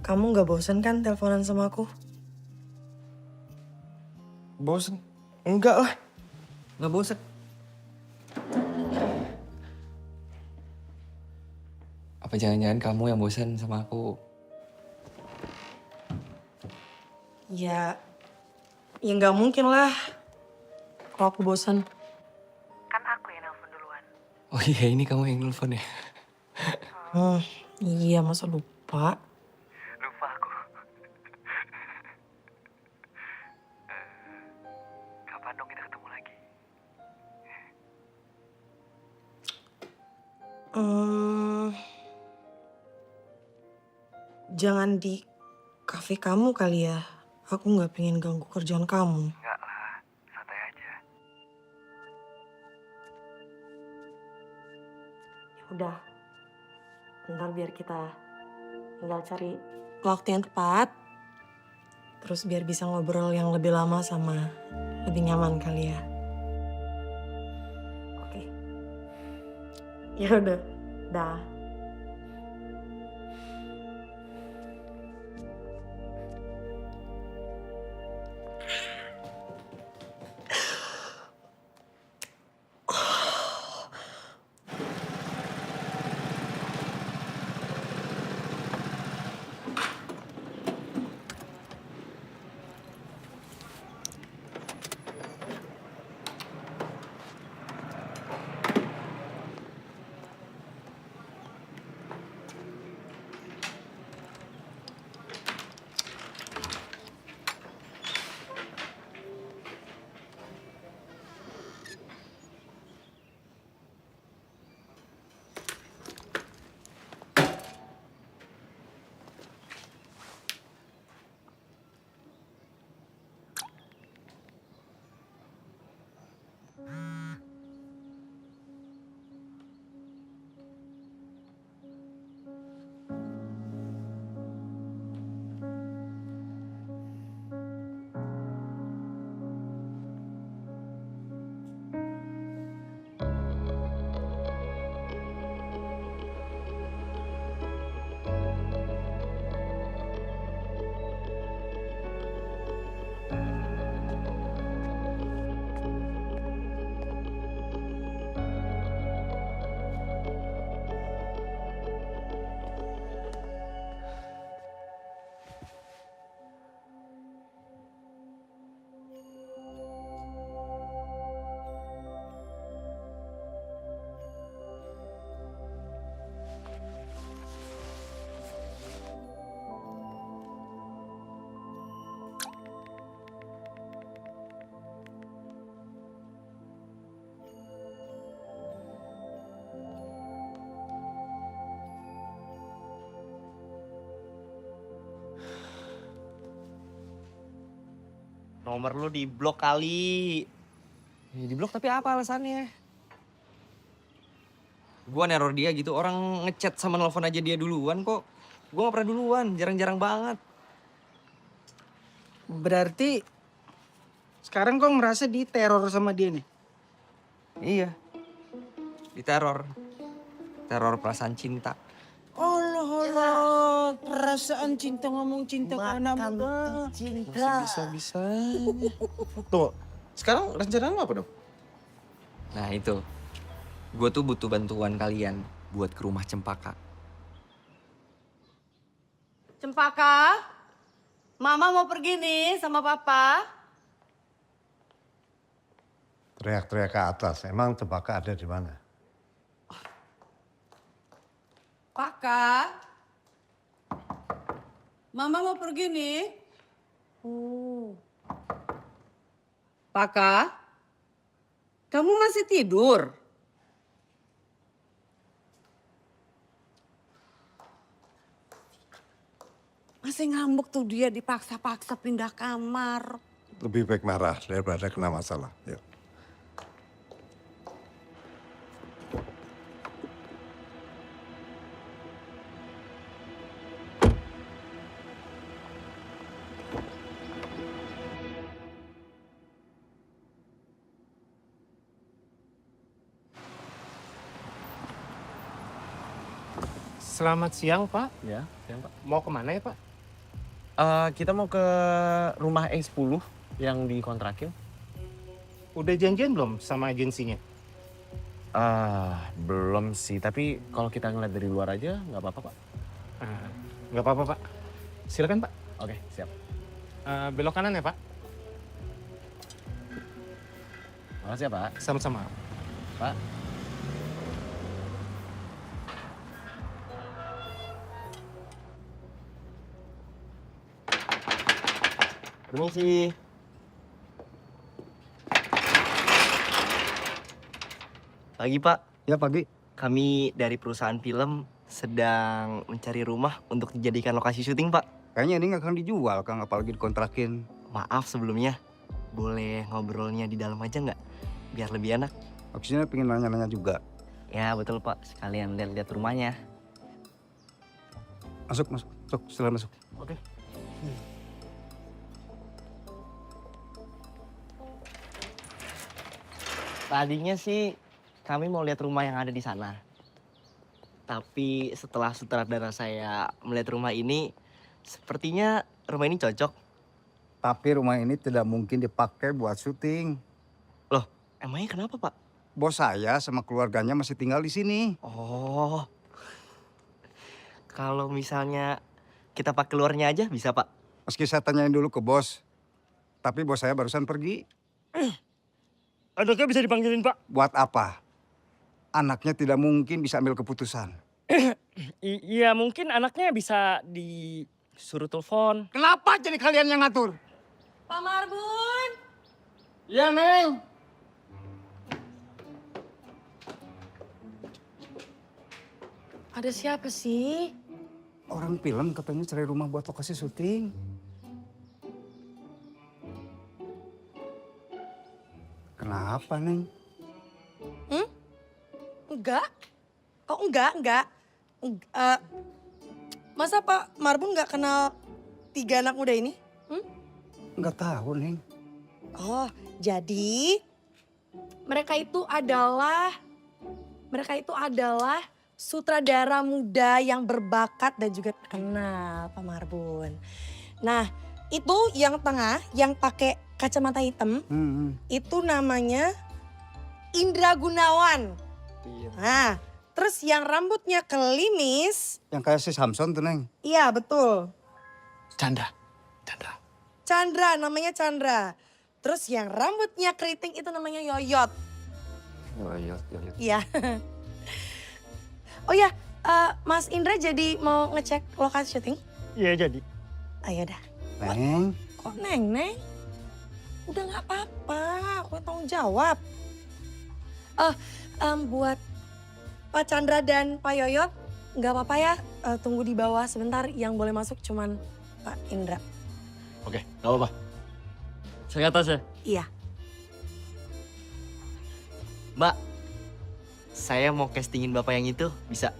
[SPEAKER 11] Kamu nggak bosan kan teleponan sama aku?
[SPEAKER 2] Bosen? Enggak lah. Nggak bosen. Apa jangan-jangan kamu yang bosan sama aku?
[SPEAKER 11] Ya nggak mungkin lah. Kalau aku bosan.
[SPEAKER 8] Kan aku yang nelfon duluan.
[SPEAKER 2] Oh iya, ini kamu yang nelfon ya?
[SPEAKER 11] Iya, masa lupa?
[SPEAKER 8] Lu
[SPEAKER 11] Jangan di kafe kamu kali ya. Aku nggak pengen ganggu kerjaan kamu.
[SPEAKER 16] Enggak lah, santai aja.
[SPEAKER 11] Udah, ntar biar kita tinggal cari waktu yang tepat. Terus biar bisa ngobrol yang lebih lama sama lebih nyaman kali ya. Oke. Ya udah, dah.
[SPEAKER 10] Nomor lu di blok kali.
[SPEAKER 2] Ya, di blok tapi apa alasannya? Gua neror dia gitu, orang ngechat sama nelfon aja dia duluan kok. Gua gak pernah duluan, jarang-jarang banget.
[SPEAKER 13] Berarti sekarang kau ngerasa diteror sama dia nih?
[SPEAKER 2] Iya. Diteror. Teror perasaan cinta.
[SPEAKER 13] Allah, perasaan cinta ngomong cinta ke anak muda.
[SPEAKER 2] Bisa-bisa.
[SPEAKER 4] Tuh, sekarang rencana lu apa dong?
[SPEAKER 2] Nah itu. Gue tuh butuh bantuan kalian buat ke rumah Cempaka.
[SPEAKER 12] Cempaka, Mama mau pergi nih sama Papa.
[SPEAKER 17] Teriak-teriak ke atas. Emang Cempaka ada di mana?
[SPEAKER 12] Paka, Mama mau pergi nih. Paka, kamu masih tidur? Masih ngambek tuh dia dipaksa-paksa pindah kamar.
[SPEAKER 17] Lebih baik marah daripada kena masalah. Yuk.
[SPEAKER 18] Selamat siang, Pak.
[SPEAKER 10] Ya, siang, Pak.
[SPEAKER 18] Mau kemana ya, Pak?
[SPEAKER 10] Kita mau ke rumah E10 yang dikontrakin.
[SPEAKER 18] Udah janjian belum sama agensinya?
[SPEAKER 10] Belum sih, tapi kalau kita ngeliat dari luar aja nggak apa-apa, Pak.
[SPEAKER 18] Nggak apa-apa, Pak. Silakan, Pak.
[SPEAKER 10] Oke, siap.
[SPEAKER 18] Belok kanan ya, Pak.
[SPEAKER 10] Makasih ya, Pak.
[SPEAKER 18] Sama-sama.
[SPEAKER 10] Pak. Permisi. Pagi, Pak.
[SPEAKER 15] Ya, pagi.
[SPEAKER 10] kami dari perusahaan film sedang mencari rumah untuk dijadikan lokasi syuting, Pak.
[SPEAKER 15] Kayaknya ini nggak akan dijual, Kang, apalagi dikontrakin.
[SPEAKER 10] Maaf sebelumnya, boleh ngobrolnya di dalam aja nggak? Biar lebih enak.
[SPEAKER 15] Maksudnya pengen nanya-nanya juga.
[SPEAKER 10] Ya betul, Pak. Sekalian lihat-lihat rumahnya.
[SPEAKER 15] Masuk, silakan masuk.
[SPEAKER 10] Oke. Tadinya sih kami mau lihat rumah yang ada di sana. Tapi setelah sutradara saya melihat rumah ini, sepertinya rumah ini cocok.
[SPEAKER 15] Tapi rumah ini tidak mungkin dipakai buat syuting.
[SPEAKER 10] Loh, emangnya kenapa, Pak?
[SPEAKER 15] Bos saya sama keluarganya masih tinggal di sini.
[SPEAKER 10] Oh. Kalau misalnya kita pakai luarnya aja bisa, Pak?
[SPEAKER 15] Meski saya tanyain dulu ke bos. Tapi bos saya barusan pergi.
[SPEAKER 13] Anaknya bisa dipanggilin, Pak?
[SPEAKER 15] Buat apa? Anaknya tidak mungkin bisa ambil keputusan.
[SPEAKER 13] Iya, mungkin anaknya bisa disuruh telepon.
[SPEAKER 15] Kenapa jadi kalian yang ngatur?
[SPEAKER 11] Pak Marbun.
[SPEAKER 15] Iya, Neng.
[SPEAKER 11] Ada siapa sih?
[SPEAKER 15] Orang film katanya cari rumah buat lokasi syuting. Kenapa, Neng?
[SPEAKER 11] Enggak. Oh, enggak. Masa Pak Marbun nggak kenal 3 anak muda ini?
[SPEAKER 15] Nggak tahu, Neng.
[SPEAKER 11] Oh, jadi mereka itu adalah sutradara muda yang berbakat dan juga terkenal, Pak Marbun. Nah, itu yang tengah, yang pakai kacamata hitam, itu namanya Indra Gunawan. Nah, terus yang rambutnya kelimis.
[SPEAKER 15] Yang kayak si Samson tuh, Neng.
[SPEAKER 11] Iya, betul.
[SPEAKER 18] Chandra.
[SPEAKER 11] Chandra, namanya Chandra. Terus yang rambutnya keriting itu namanya Yoyot.
[SPEAKER 15] Yoyot.
[SPEAKER 11] Iya. Oh ya, Mas Indra jadi mau ngecek lokasi syuting?
[SPEAKER 13] Iya, jadi.
[SPEAKER 11] Ayo dah.
[SPEAKER 15] Neng.
[SPEAKER 11] Kok Neng? Udah nggak apa-apa, aku tanggung jawab. Buat Pak Chandra dan Pak Yoyot, nggak apa-apa ya, tunggu di bawah sebentar. Yang boleh masuk cuman Pak Indra.
[SPEAKER 18] Oke, gak apa-apa. Saya ke atas ya?
[SPEAKER 11] Iya.
[SPEAKER 10] Mbak, saya mau castingin Bapak yang itu, bisa?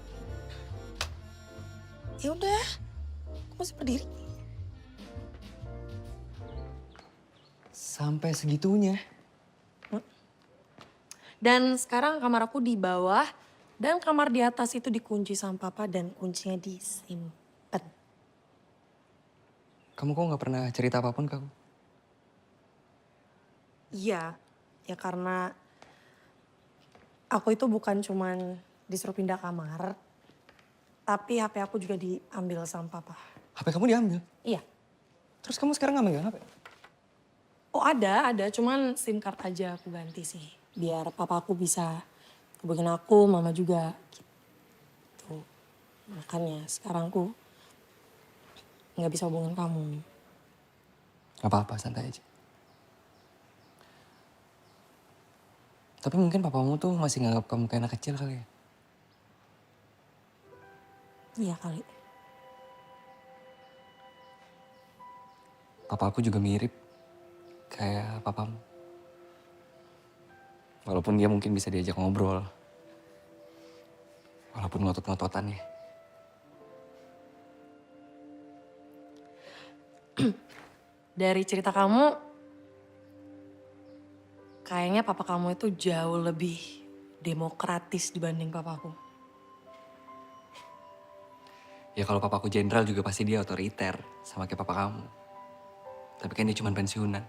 [SPEAKER 11] Ya udah, aku masih berdiri.
[SPEAKER 2] Sampai segitunya.
[SPEAKER 11] Dan sekarang kamar aku di bawah dan kamar di atas itu dikunci sama papa dan kuncinya disimpan.
[SPEAKER 2] Kamu kok nggak pernah cerita apapun ke aku?
[SPEAKER 11] Iya, ya karena aku itu bukan cuman disuruh pindah kamar, tapi HP aku juga diambil sama papa.
[SPEAKER 2] HP kamu diambil?
[SPEAKER 11] Iya.
[SPEAKER 2] Terus kamu sekarang nggak megang HP?
[SPEAKER 11] Oh ada, cuman SIM card aja aku ganti sih. Biar papa aku bisa hubungin aku, mama juga gitu. Makanya sekarang aku nggak bisa hubungin kamu.
[SPEAKER 2] Gak apa-apa, santai aja. Tapi mungkin papamu tuh masih nganggap kamu kayak anak kecil kali ya?
[SPEAKER 11] Iya kali.
[SPEAKER 2] Papa aku juga mirip kayak papamu. Walaupun dia mungkin bisa diajak ngobrol. Walaupun ngotot-ngototan ya.
[SPEAKER 11] Dari cerita kamu, kayaknya papa kamu itu jauh lebih demokratis dibanding papaku.
[SPEAKER 2] Ya kalau papaku jenderal juga pasti dia otoriter sama kayak papa kamu. Tapi kan dia cuma pensiunan.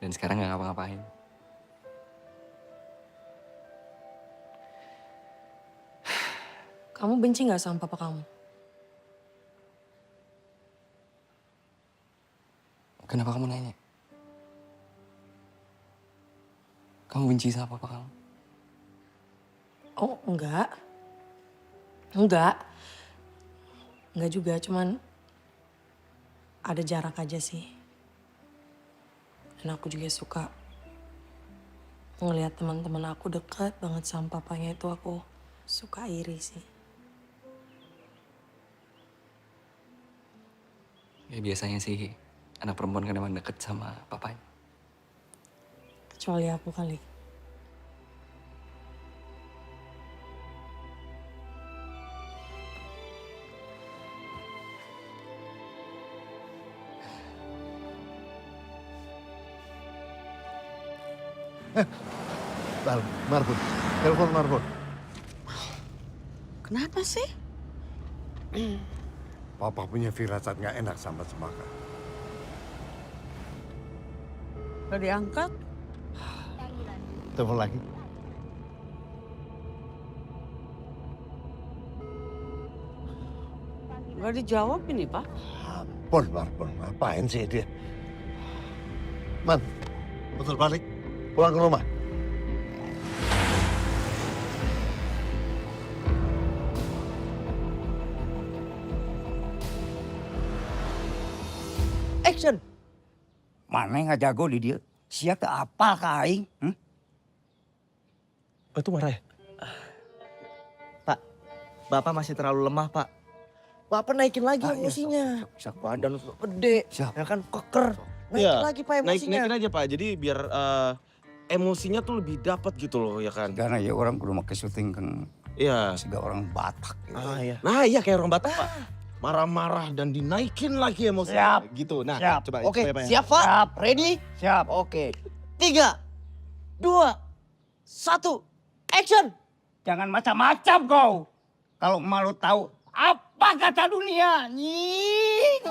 [SPEAKER 2] Dan sekarang gak ngapa-ngapain.
[SPEAKER 11] Kamu benci gak sama papa kamu?
[SPEAKER 2] Kenapa kamu nanya? Kamu benci sama papa kamu?
[SPEAKER 11] Oh enggak. Enggak juga, cuman ada jarak aja sih. Dan aku juga suka ngelihat teman-teman aku dekat banget sama papanya itu. Aku suka iri sih.
[SPEAKER 2] Ya biasanya sih anak perempuan kan emang deket sama papanya.
[SPEAKER 11] Kecuali aku kali.
[SPEAKER 17] Marbun, telepon Marbun.
[SPEAKER 12] Kenapa sih?
[SPEAKER 17] Papa punya firasat nggak enak sama Cempaka.
[SPEAKER 12] Gak diangkat?
[SPEAKER 17] Telepon lagi.
[SPEAKER 12] Gak dijawab ini, Pak.
[SPEAKER 17] Ampun, Marbun, ngapain sih dia? Man, betul balik. Pulang ke rumah.
[SPEAKER 13] Action.
[SPEAKER 19] Mana yang nggak jago di dia? Siapa apa kain?
[SPEAKER 10] Itu marah ya? Pak, Bapak masih terlalu lemah, Pak. Bapak naikin lagi emosinya. Badan udah gede, ya kan keker. Naikin lagi Pak emosinya.
[SPEAKER 18] Naikin aja Pak, jadi biar emosinya tuh lebih dapat gitu loh ya kan.
[SPEAKER 19] Karena ya orang kudu make syuting kan.
[SPEAKER 18] Iya.
[SPEAKER 19] Sehingga orang Batak. Gitu.
[SPEAKER 10] Iya.
[SPEAKER 18] Nah iya kayak orang Batak Pak. Marah-marah dan dinaikin lagi emosinya.
[SPEAKER 10] Siap.
[SPEAKER 18] Gitu, nah
[SPEAKER 10] Siap.
[SPEAKER 18] coba.
[SPEAKER 10] Oke,
[SPEAKER 18] coba, ya.
[SPEAKER 10] siap Pak?
[SPEAKER 19] Siap.
[SPEAKER 10] Ready?
[SPEAKER 19] Siap.
[SPEAKER 10] Oke. 3, 2, 1, action!
[SPEAKER 19] Jangan macam-macam kau. Kalau malu tahu apa kata dunia. Nying.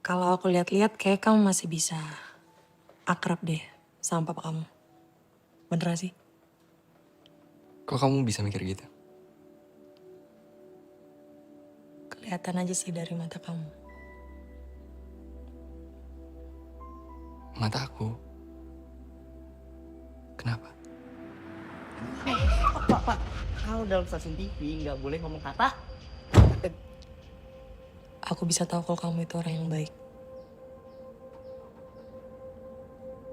[SPEAKER 11] Kalau aku lihat-lihat kayak kamu masih bisa akrab deh sama papa kamu. Bener sih?
[SPEAKER 2] Kok kamu bisa mikir gitu?
[SPEAKER 11] Kelihatan aja sih dari mata kamu.
[SPEAKER 2] Mata aku. Kenapa?
[SPEAKER 10] Pak, kalau dalam stasiun TV nggak boleh ngomong kata.
[SPEAKER 11] Aku bisa tahu kalau kamu itu orang yang baik.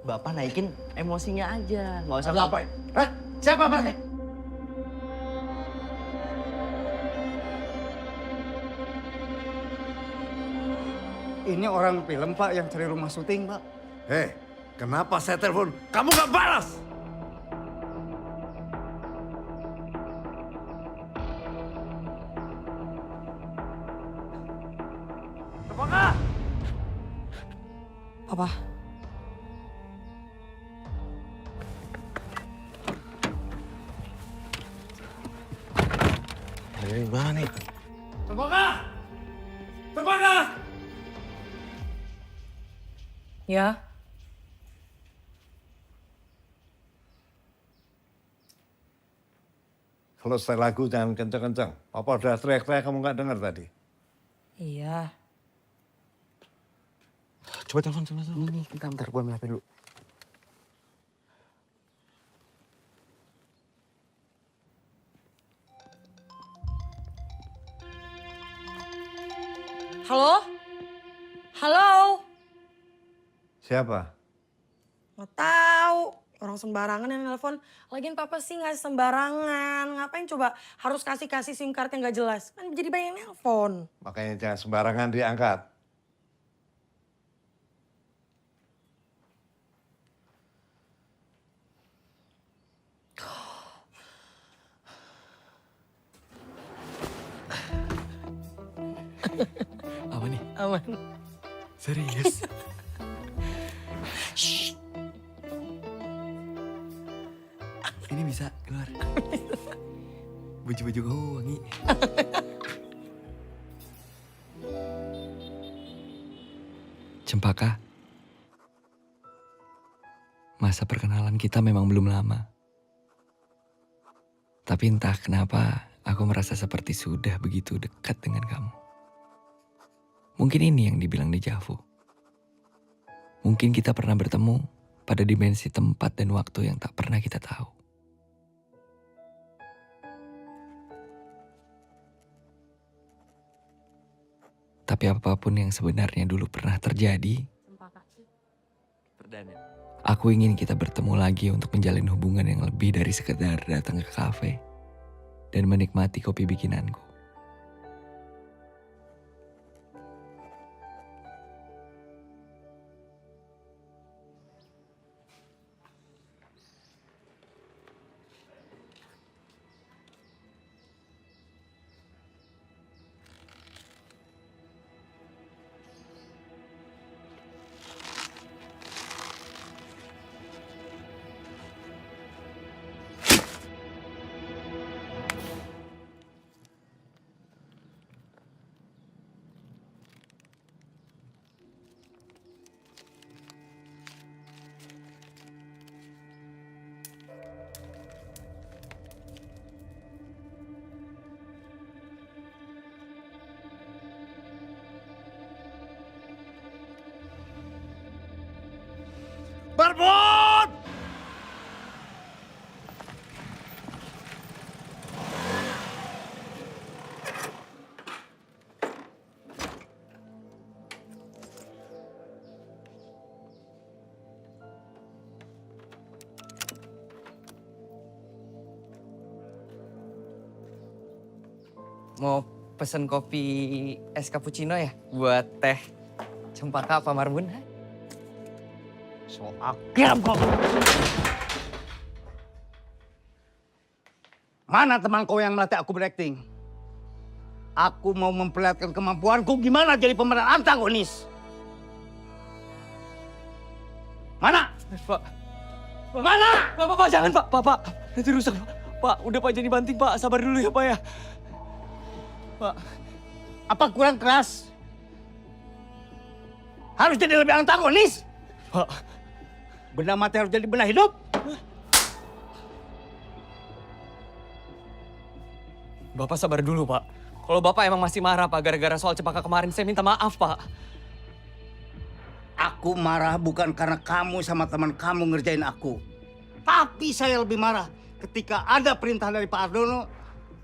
[SPEAKER 10] Bapak naikin emosinya aja, nggak usah.
[SPEAKER 19] Apa? Hah? Siapa Pak? Ini orang film Pak yang cari rumah syuting Pak.
[SPEAKER 17] Hei, kenapa saya telepon? Kamu nggak balas?
[SPEAKER 11] Papa.
[SPEAKER 18] Dari mana nih?
[SPEAKER 19] Cempaka! Cempaka!
[SPEAKER 11] Ya?
[SPEAKER 17] Selesai lagu jangan kencang-kencang. Papa udah teriak-teriak kamu nggak dengar tadi.
[SPEAKER 11] Iya.
[SPEAKER 18] Coba telepon.
[SPEAKER 19] Ini bentar gue ambil HP dulu.
[SPEAKER 11] Halo? Halo?
[SPEAKER 17] Siapa?
[SPEAKER 11] Nggak tahu. Orang sembarangan yang nelpon. Lagian papa sih nggak sembarangan. Ngapain coba harus kasih SIM card yang nggak jelas? Kan jadi banyak yang nelpon.
[SPEAKER 17] Makanya jangan sembarangan diangkat.
[SPEAKER 2] Apa nih?
[SPEAKER 11] Aman.
[SPEAKER 2] Serius?
[SPEAKER 11] Shh.
[SPEAKER 2] Ini bisa keluar. Baju-baju kamu wangi. Cempaka. Masa perkenalan kita memang belum lama. Tapi entah kenapa aku merasa seperti sudah begitu dekat dengan kamu. Mungkin ini yang dibilang deja vu. Mungkin kita pernah bertemu pada dimensi tempat dan waktu yang tak pernah kita tahu. Tapi apapun yang sebenarnya dulu pernah terjadi, perdana. Aku ingin kita bertemu lagi untuk menjalin hubungan yang lebih dari sekedar datang ke kafe dan menikmati kopi bikinanku.
[SPEAKER 19] Barbun!
[SPEAKER 3] Mau pesen kopi es cappuccino ya? Buat teh Cempaka apa Marbun?
[SPEAKER 19] So akrab kau. Mana teman kau yang melatih aku berakting? Aku mau memperlihatkan kemampuanku gimana jadi pemeran antagonis. Mana?
[SPEAKER 14] Pak.
[SPEAKER 19] Mana?
[SPEAKER 14] Pak, jangan Pak. Pak. Nanti rusak Pak. Pak, udah Pak jadi banting Pak. Sabar dulu ya Pak ya. Pak.
[SPEAKER 19] Apa kurang keras? Harus jadi lebih antagonis?
[SPEAKER 14] Pak.
[SPEAKER 19] Benda mati harus jadi benda hidup?
[SPEAKER 14] Bapak sabar dulu Pak. Kalau Bapak emang masih marah Pak gara-gara soal Cempaka kemarin, saya minta maaf Pak.
[SPEAKER 19] Aku marah bukan karena kamu sama teman kamu ngerjain aku. Tapi saya lebih marah ketika ada perintah dari Pak Ardono,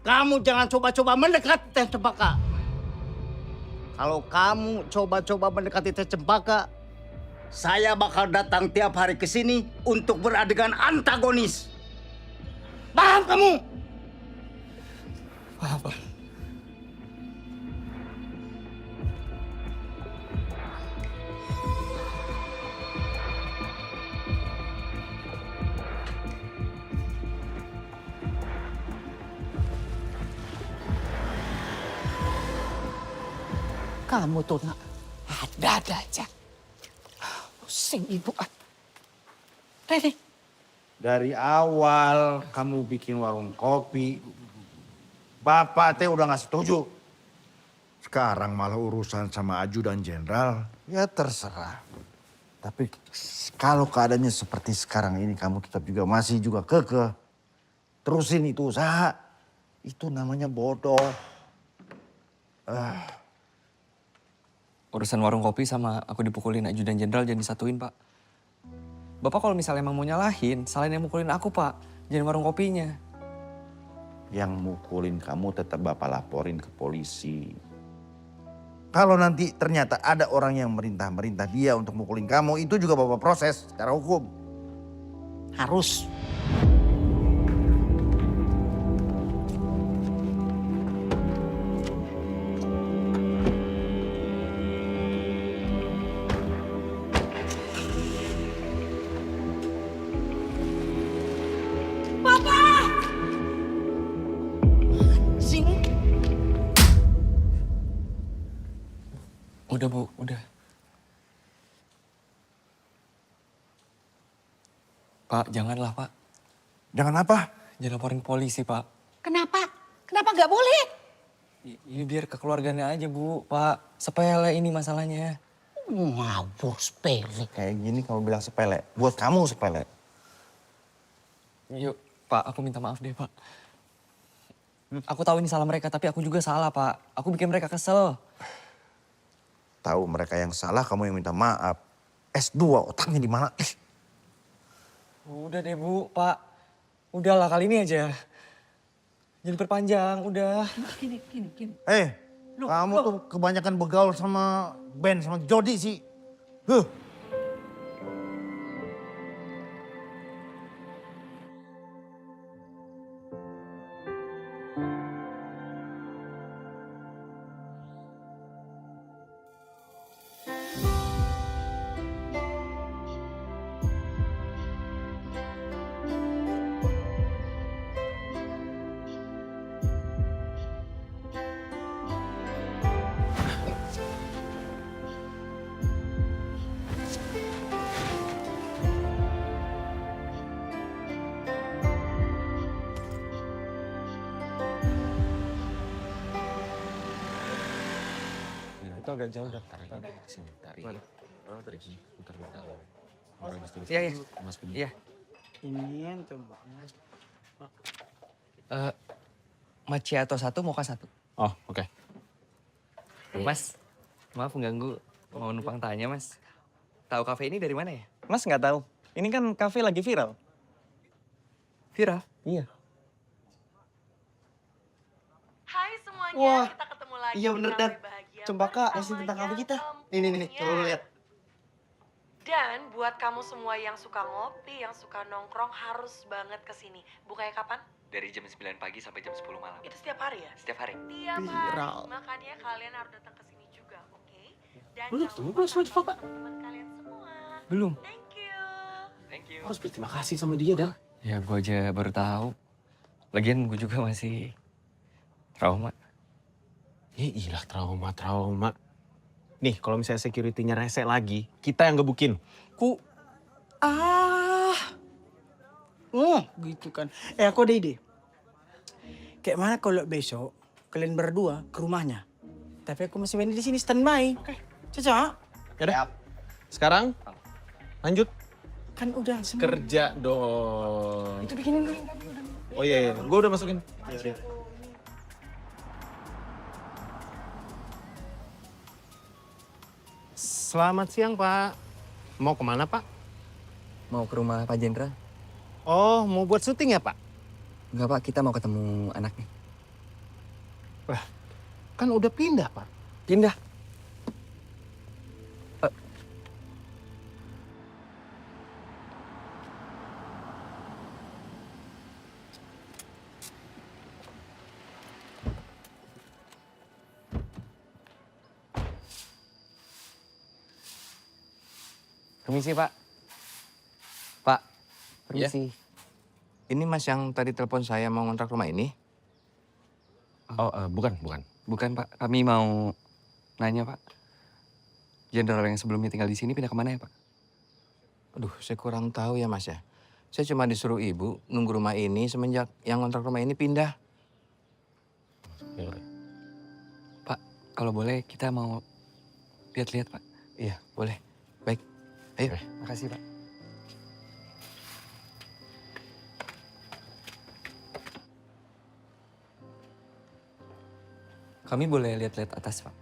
[SPEAKER 19] kamu jangan coba-coba mendekati Teh Cempaka. Kalau kamu coba-coba mendekati Teh Cempaka, saya bakal datang tiap hari ke sini untuk beradegan antagonis. Paham kamu?
[SPEAKER 14] Paham Pak.
[SPEAKER 7] Kamu tuh nak ada aja. Pusing ibu. Rene.
[SPEAKER 4] Dari awal kamu bikin warung kopi, Bapak teh udah gak setuju. Sekarang malah urusan sama ajudan jenderal, ya terserah. Tapi kalau keadaannya seperti sekarang ini, kamu tetap juga masih juga kekeh. Terusin itu usaha, itu namanya bodoh.
[SPEAKER 14] Urusan warung kopi sama aku dipukulin ajudan jenderal jangan disatuin Pak. Bapak kalau misalnya emang mau nyalahin, salahin yang mukulin aku Pak. Jangan warung kopinya.
[SPEAKER 4] Yang mukulin kamu tetap Bapak laporin ke polisi. Kalau nanti ternyata ada orang yang merintah dia untuk mukulin kamu, itu juga Bapak proses secara hukum.
[SPEAKER 19] Harus.
[SPEAKER 14] Udah Bu, udah. Pak, janganlah Pak.
[SPEAKER 4] Jangan apa?
[SPEAKER 14] Jangan laporin polisi Pak.
[SPEAKER 7] Kenapa? Kenapa nggak boleh?
[SPEAKER 14] Ini biar kekeluarganya aja Bu, Pak. Sepele ini masalahnya.
[SPEAKER 19] Ngawur sepele.
[SPEAKER 4] Kayak gini kamu bilang sepele, buat kamu sepele.
[SPEAKER 14] Yuk Pak, aku minta maaf deh Pak. Aku tahu ini salah mereka, tapi aku juga salah Pak. Aku bikin mereka kesel.
[SPEAKER 4] Tahu mereka yang salah, kamu yang minta maaf. S2 otaknya di mana?
[SPEAKER 14] Udah deh Bu, Pak. Udahlah kali ini aja. Jadi perpanjang, udah.
[SPEAKER 7] Gini.
[SPEAKER 4] Kamu tuh kebanyakan begaul sama Ben, sama Jody sih.
[SPEAKER 18] Itu agak jauh dan tarik sini. Tarik. Oh, tarik sini. Bentar.
[SPEAKER 3] Iya. Iya.
[SPEAKER 13] Ini yang coba.
[SPEAKER 3] Macchiato 1, mocha 1.
[SPEAKER 18] Oh, oke.
[SPEAKER 2] Mas, maaf mengganggu. Mau numpang tanya, Mas. Tahu kafe ini dari mana ya?
[SPEAKER 10] Mas nggak tahu. Ini kan kafe lagi viral.
[SPEAKER 2] Viral?
[SPEAKER 10] Iya.
[SPEAKER 11] Hai semuanya,
[SPEAKER 10] Wah,
[SPEAKER 11] kita ketemu lagi.
[SPEAKER 10] iya bener,
[SPEAKER 11] di
[SPEAKER 10] Dan.
[SPEAKER 11] Kafe Bahagia
[SPEAKER 10] Coba Kak,
[SPEAKER 11] bersama
[SPEAKER 10] ngasih tentang kafe
[SPEAKER 11] yang
[SPEAKER 10] kita. Nih, coba lu lihat.
[SPEAKER 11] Dan buat kamu semua yang suka ngopi, yang suka nongkrong harus banget kesini. Bukanya kapan?
[SPEAKER 2] Dari jam 9 pagi sampai jam 10 malam.
[SPEAKER 11] Itu setiap hari ya?
[SPEAKER 2] Setiap hari.
[SPEAKER 11] Tiap
[SPEAKER 10] Viral.
[SPEAKER 11] hari. Makanya kalian harus datang ke sini juga, oke? Dan
[SPEAKER 18] Belum,
[SPEAKER 11] jangan
[SPEAKER 18] belum sama
[SPEAKER 11] lupa
[SPEAKER 18] Pak.
[SPEAKER 11] teman-teman kalian semua.
[SPEAKER 2] Belum.
[SPEAKER 11] Thank you.
[SPEAKER 2] Thank you.
[SPEAKER 18] Harus berterima kasih sama dia, Dan.
[SPEAKER 2] Ya, gue aja baru tahu. Lagian gue juga masih trauma.
[SPEAKER 18] Ya iyalah trauma. Nih, kalau misalnya security-nya rese lagi, kita yang gebukin.
[SPEAKER 13] Oh, gitu kan. Aku ada ide. Kayak mana kalau besok kalian berdua ke rumahnya? Tapi aku masih main di sini standby. Oke. Cocok?
[SPEAKER 18] Ya udah. Sekarang lanjut.
[SPEAKER 13] Kan udah semua.
[SPEAKER 18] Kerja dong.
[SPEAKER 13] Itu bikinin dulu.
[SPEAKER 18] Oh iya. Gue udah masukin. Selamat siang, Pak. Mau kemana, Pak?
[SPEAKER 3] Mau ke rumah Pak Jenderal?
[SPEAKER 18] Oh, mau buat syuting ya, Pak?
[SPEAKER 3] Enggak, Pak. Kita mau ketemu anaknya.
[SPEAKER 18] Lah, kan udah pindah, Pak.
[SPEAKER 3] Pindah?
[SPEAKER 5] Permisi, Pak. Pak, permisi. Ini Mas yang tadi telepon saya mau ngontrak rumah ini?
[SPEAKER 18] Oh, bukan.
[SPEAKER 2] Bukan, Pak. Kami mau nanya, Pak. Jenderal yang sebelumnya tinggal di sini pindah kemana ya, Pak?
[SPEAKER 5] Aduh, saya kurang tahu ya, Mas ya. Saya cuma disuruh ibu nunggu rumah ini semenjak yang ngontrak rumah ini pindah.
[SPEAKER 2] Pak, kalau boleh kita mau lihat-lihat, Pak.
[SPEAKER 5] Iya, boleh. Baik. Ayo.
[SPEAKER 2] Makasih, Pak. Kami boleh lihat-lihat atas, Pak.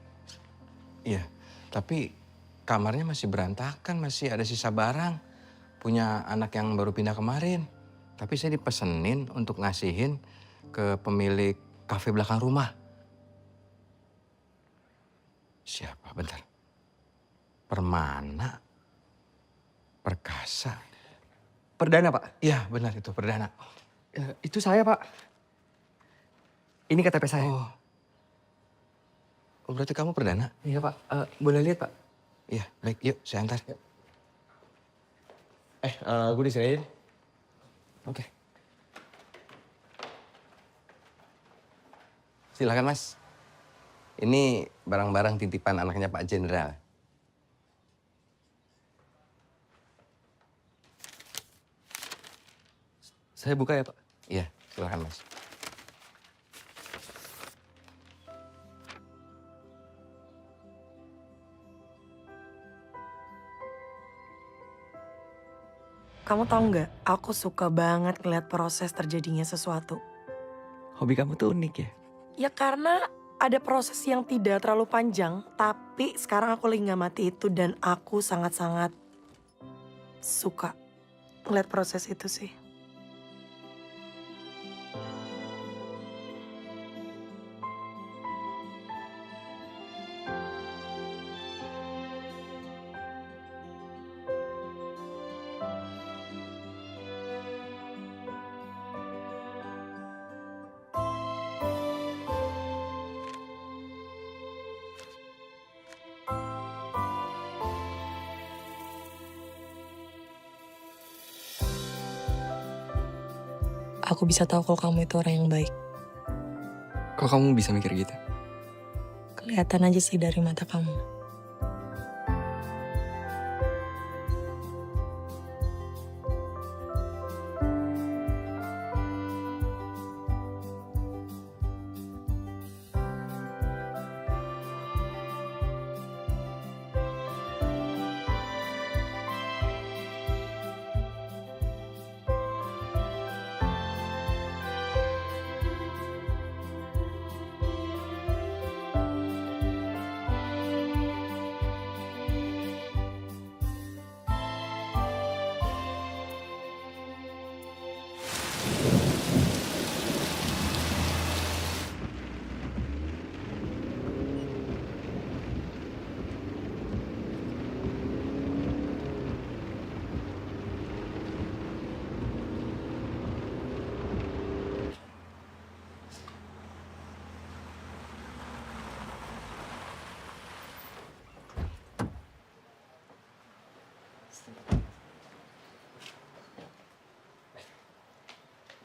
[SPEAKER 5] Iya, tapi kamarnya masih berantakan, masih ada sisa barang. Punya anak yang baru pindah kemarin. Tapi saya dipesenin untuk ngasihin ke pemilik kafe belakang rumah. Siapa? Bentar. Permana. Perkasa.
[SPEAKER 2] Perdana, Pak?
[SPEAKER 5] Iya, benar itu Perdana.
[SPEAKER 2] Itu saya, Pak. Ini KTP saya.
[SPEAKER 5] Oh, berarti kamu Perdana?
[SPEAKER 2] Iya, Pak. Boleh lihat, Pak?
[SPEAKER 5] Iya, baik. Yuk, saya antar.
[SPEAKER 18] Gue diserahin.
[SPEAKER 2] Oke.
[SPEAKER 5] Silakan, Mas. Ini barang-barang titipan anaknya Pak Jenderal.
[SPEAKER 2] Saya buka ya, Pak?
[SPEAKER 5] Iya, silakan, Mas.
[SPEAKER 11] Kamu tahu nggak, aku suka banget ngeliat proses terjadinya sesuatu.
[SPEAKER 2] Hobi kamu tuh unik ya?
[SPEAKER 11] Ya karena ada proses yang tidak terlalu panjang, tapi sekarang aku lagi nggak mati itu dan aku sangat-sangat suka ngeliat proses itu sih. Aku bisa tahu kalau kamu itu orang yang baik.
[SPEAKER 2] Kok kamu bisa mikir gitu?
[SPEAKER 11] Kelihatan aja sih dari mata kamu.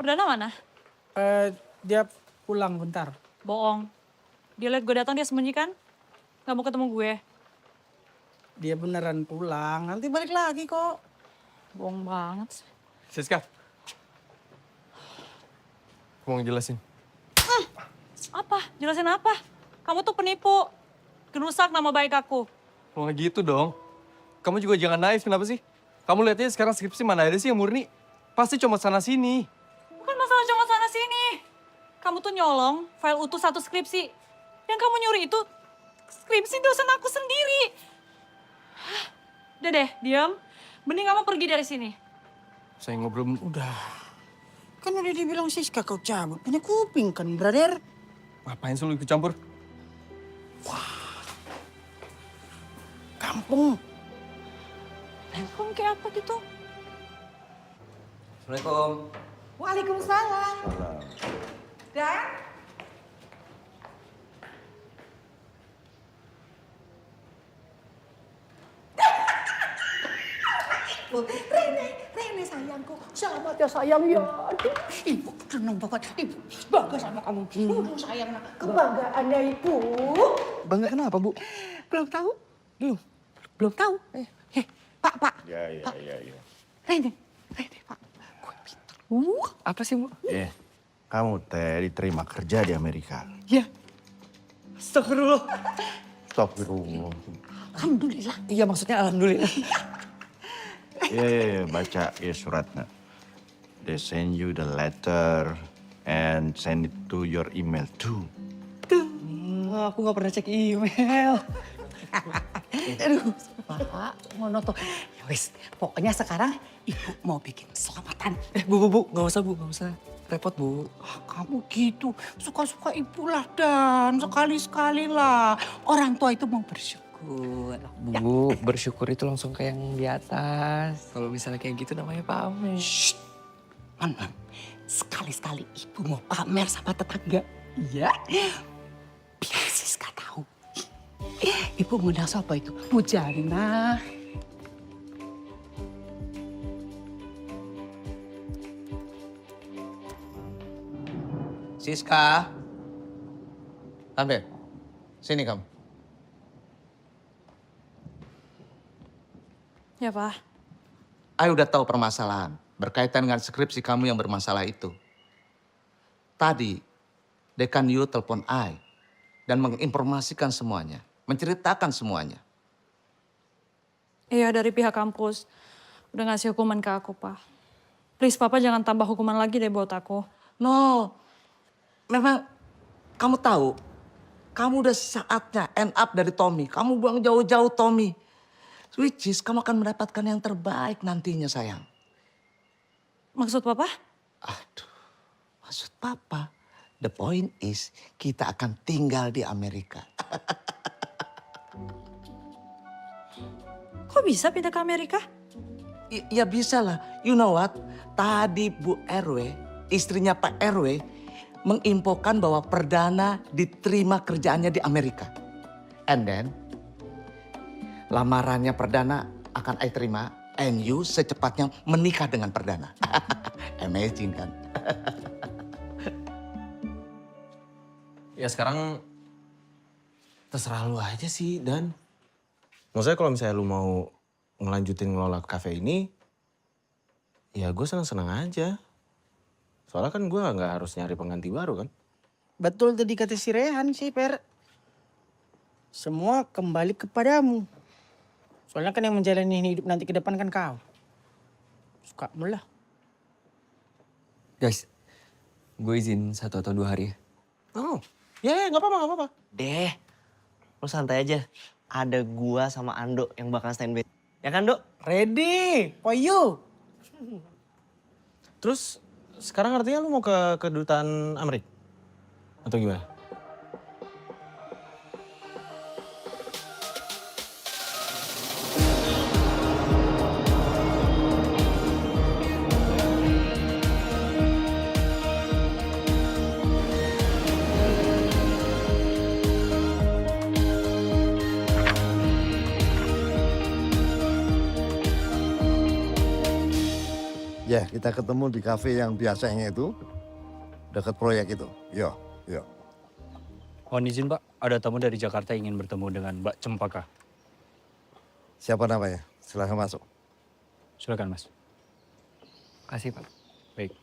[SPEAKER 20] Perdana mana?
[SPEAKER 13] Dia pulang bentar.
[SPEAKER 20] Bohong. Dia lihat gue datang dia sembunyikan. Gak mau ketemu gue.
[SPEAKER 13] Dia beneran pulang, nanti balik lagi kok.
[SPEAKER 20] Bohong banget sih.
[SPEAKER 14] Siska. Aku mau ngejelasin.
[SPEAKER 20] Apa? Jelasin apa? Kamu tuh penipu. Gerusak nama baik aku.
[SPEAKER 14] Kalau nggak gitu dong. Kamu juga jangan naif, kenapa sih? Kamu lihatnya sekarang skripsi mana ada sih yang murni? Pasti cuma sana-sini.
[SPEAKER 20] Bukan masalah cuma sana sini. Kamu tuh nyolong file utuh satu skripsi. Yang kamu nyuri itu skripsi dosen aku sendiri. Hah, udah deh, diam. Mending kamu pergi dari sini.
[SPEAKER 14] Saya ngobrol.
[SPEAKER 13] Udah. Kan udah dibilang Siska kau cabut. Punya kuping kan, brother?
[SPEAKER 14] Ngapain sih lu ikut campur?
[SPEAKER 13] Kampung.
[SPEAKER 20] Kamu kayak apa gitu?
[SPEAKER 3] Assalamualaikum.
[SPEAKER 7] Waalaikumsalam. Dan? Rene sayangku. Selamat ya sayang ya. Aduh, ibu senang banget. Ibu bangga sama kamu. Sayang, kebanggaannya ibu.
[SPEAKER 14] Bangga kenapa, Bu?
[SPEAKER 7] Belum tahu? Belum tahu. Pak.
[SPEAKER 4] Ya.
[SPEAKER 7] Rene, Pak.
[SPEAKER 14] Apa sih, Bu?
[SPEAKER 4] Kamu teh diterima kerja di Amerika.
[SPEAKER 7] Ya.
[SPEAKER 13] Astagfirullah.
[SPEAKER 4] Astagfirullah.
[SPEAKER 7] Alhamdulillah.
[SPEAKER 14] Iya, maksudnya alhamdulillah.
[SPEAKER 4] Ya, baca ya suratnya. They send you the letter and send it to your email too.
[SPEAKER 14] Aku nggak pernah cek email.
[SPEAKER 7] Aduh, Pak, ngono tuh. Ya wis, pokoknya sekarang ibu mau bikin selamatan.
[SPEAKER 14] Bu, nggak usah, Bu, nggak usah. Repot, Bu.
[SPEAKER 7] Kamu gitu, suka-suka ibu lah Dan, sekali-sekali lah. Orang tua itu mau bersyukur.
[SPEAKER 2] Bu, bersyukur itu langsung ke yang di atas. Kalau misalnya kayak gitu namanya pamer.
[SPEAKER 7] Man, sekali-sekali ibu mau pamer sama tetangga. Iya, biar Siska tahu. Ibu ngundang siapa itu? Bu Jana.
[SPEAKER 5] Siska. Tante, sini kamu.
[SPEAKER 20] Ya, Pak.
[SPEAKER 5] Aku udah tahu permasalahan berkaitan dengan skripsi kamu yang bermasalah itu. Tadi, Dekan Yu telepon I dan menginformasikan semuanya, menceritakan semuanya.
[SPEAKER 20] Iya, dari pihak kampus. Udah ngasih hukuman ke aku, Pak. Please, Papa jangan tambah hukuman lagi deh buat aku.
[SPEAKER 5] No, memang kamu tahu, kamu udah saatnya end up dari Tommy. Kamu buang jauh-jauh Tommy. Which is kamu akan mendapatkan yang terbaik nantinya sayang.
[SPEAKER 20] Maksud Papa?
[SPEAKER 5] Maksud Papa, the point is kita akan tinggal di Amerika.
[SPEAKER 20] Kok bisa pindah ke Amerika?
[SPEAKER 5] Ya bisa lah. You know what? Tadi Bu RW, istrinya Pak RW, menginfokan bahwa Perdana diterima kerjaannya di Amerika. And then, lamarannya Perdana akan I terima. And you secepatnya menikah dengan Perdana. Amazing kan?
[SPEAKER 18] Ya sekarang terserah lu aja sih, Dan. Maksudnya kalau misalnya lu mau ngelanjutin ngelola kafe ini, ya gue senang-senang aja. Soalnya kan gue nggak harus nyari pengganti baru kan.
[SPEAKER 13] Betul tadi kata si Rehan sih, Per. Semua kembali kepadamu. Soalnya kan yang menjalani hidup nanti ke depan kan kau. Suka melah.
[SPEAKER 2] Guys, gue izin 1 atau 2 hari ya.
[SPEAKER 18] Oh, ya nggak apa-apa.
[SPEAKER 10] Deh, lo santai aja. Ada gua sama Ando yang bakal standby. Ya kan, Dok?
[SPEAKER 13] Ready for you.
[SPEAKER 18] Terus sekarang artinya lu mau ke kedutaan Amerika? Atau gimana?
[SPEAKER 17] Ya, kita ketemu di kafe yang biasanya itu, dekat proyek itu. Yo, yo.
[SPEAKER 21] Mohon izin Pak, ada tamu dari Jakarta ingin bertemu dengan Mbak Cempaka.
[SPEAKER 17] Siapa namanya? Silahkan masuk.
[SPEAKER 21] Silakan Mas.
[SPEAKER 2] Kasih Pak.
[SPEAKER 21] Baik.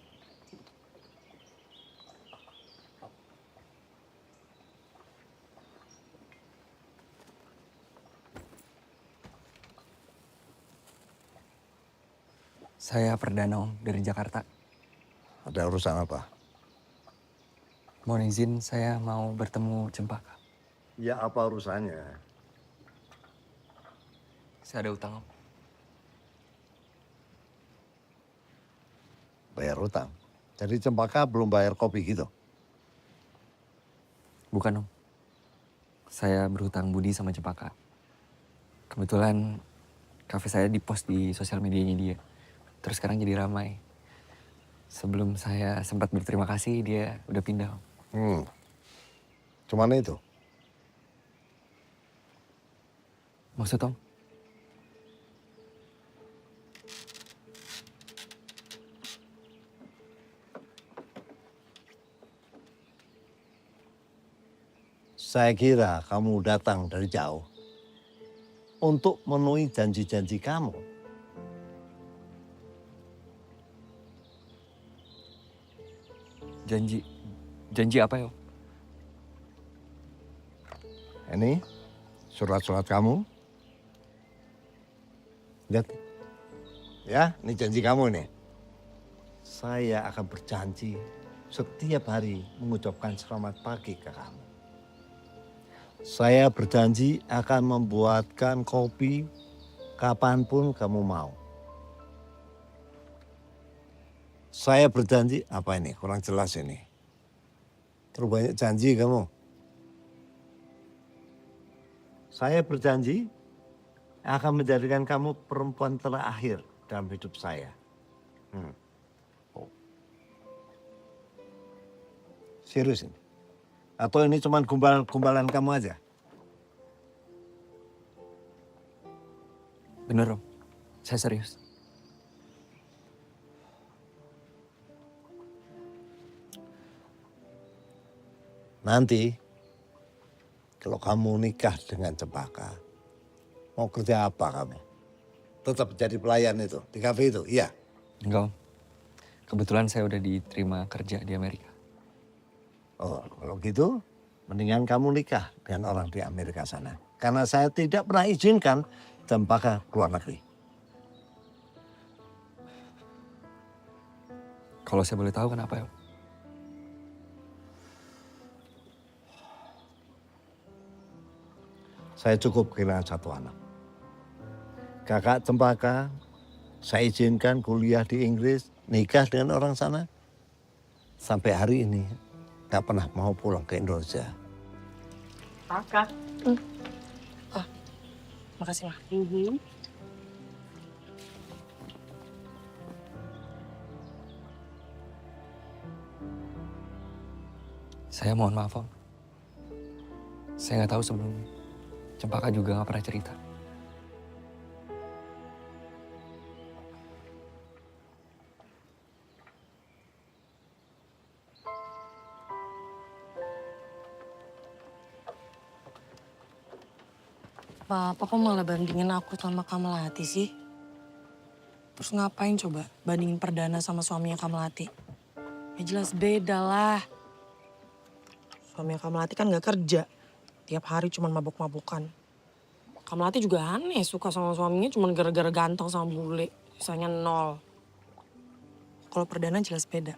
[SPEAKER 2] Saya Perdana Om dari Jakarta.
[SPEAKER 17] Ada urusan apa?
[SPEAKER 2] Mohon izin saya mau bertemu Cempaka.
[SPEAKER 17] Ya, apa urusannya?
[SPEAKER 2] Saya ada utang Om.
[SPEAKER 17] Bayar utang. Jadi Cempaka belum bayar kopi gitu?
[SPEAKER 2] Bukan Om. Saya berhutang budi sama Cempaka. Kebetulan kafe saya di-post di sosial medianya dia. Terus sekarang jadi ramai. Sebelum saya sempat berterima kasih, dia udah pindah Om.
[SPEAKER 17] Cuman itu?
[SPEAKER 2] Maksud Om?
[SPEAKER 17] Saya kira kamu datang dari jauh untuk memenuhi janji-janji kamu.
[SPEAKER 2] Janji apa ya Om?
[SPEAKER 17] Ini surat-surat kamu. Lihat. Ya, ini janji kamu nih. Saya akan berjanji setiap hari mengucapkan selamat pagi ke kamu. Saya berjanji akan membuatkan kopi kapanpun kamu mau. Saya berjanji, apa ini? Kurang jelas ini. Terlalu banyak janji kamu. Saya berjanji akan menjadikan kamu perempuan terakhir dalam hidup saya. Serius ini? Atau ini cuma gumbalan kamu aja?
[SPEAKER 2] Bener Om, saya serius.
[SPEAKER 17] Nanti kalau kamu nikah dengan Cempaka, mau kerja apa kamu? Tetap jadi pelayan itu, di kafe itu, iya?
[SPEAKER 2] Enggak Om, kebetulan saya udah diterima kerja di Amerika.
[SPEAKER 17] Oh, kalau gitu mendingan kamu nikah dengan orang di Amerika sana. Karena saya tidak pernah izinkan Cempaka keluar negeri.
[SPEAKER 2] Kalau saya boleh tahu kenapa ya Om?
[SPEAKER 17] Saya cukup kehilangan satu anak. Kakak Cempaka, saya izinkan kuliah di Inggris, nikah dengan orang sana. Sampai hari ini gak pernah mau pulang ke Indonesia.
[SPEAKER 11] Kakak. Oh, makasih, Ma.
[SPEAKER 2] Saya mohon maaf Om. Saya nggak tahu sebelumnya. Cempaka juga nggak pernah cerita.
[SPEAKER 11] Papa kok malah bandingin aku sama Kamelati sih? Terus ngapain coba bandingin Perdana sama suaminya Kamelati? Ya jelas beda lah. Suaminya Kamelati kan gak kerja. Tiap hari cuma mabuk-mabukan. Kamelati juga aneh suka sama suaminya cuma gara-gara ganteng sama bule. Sisanya nol. Kalau Perdana jelas beda.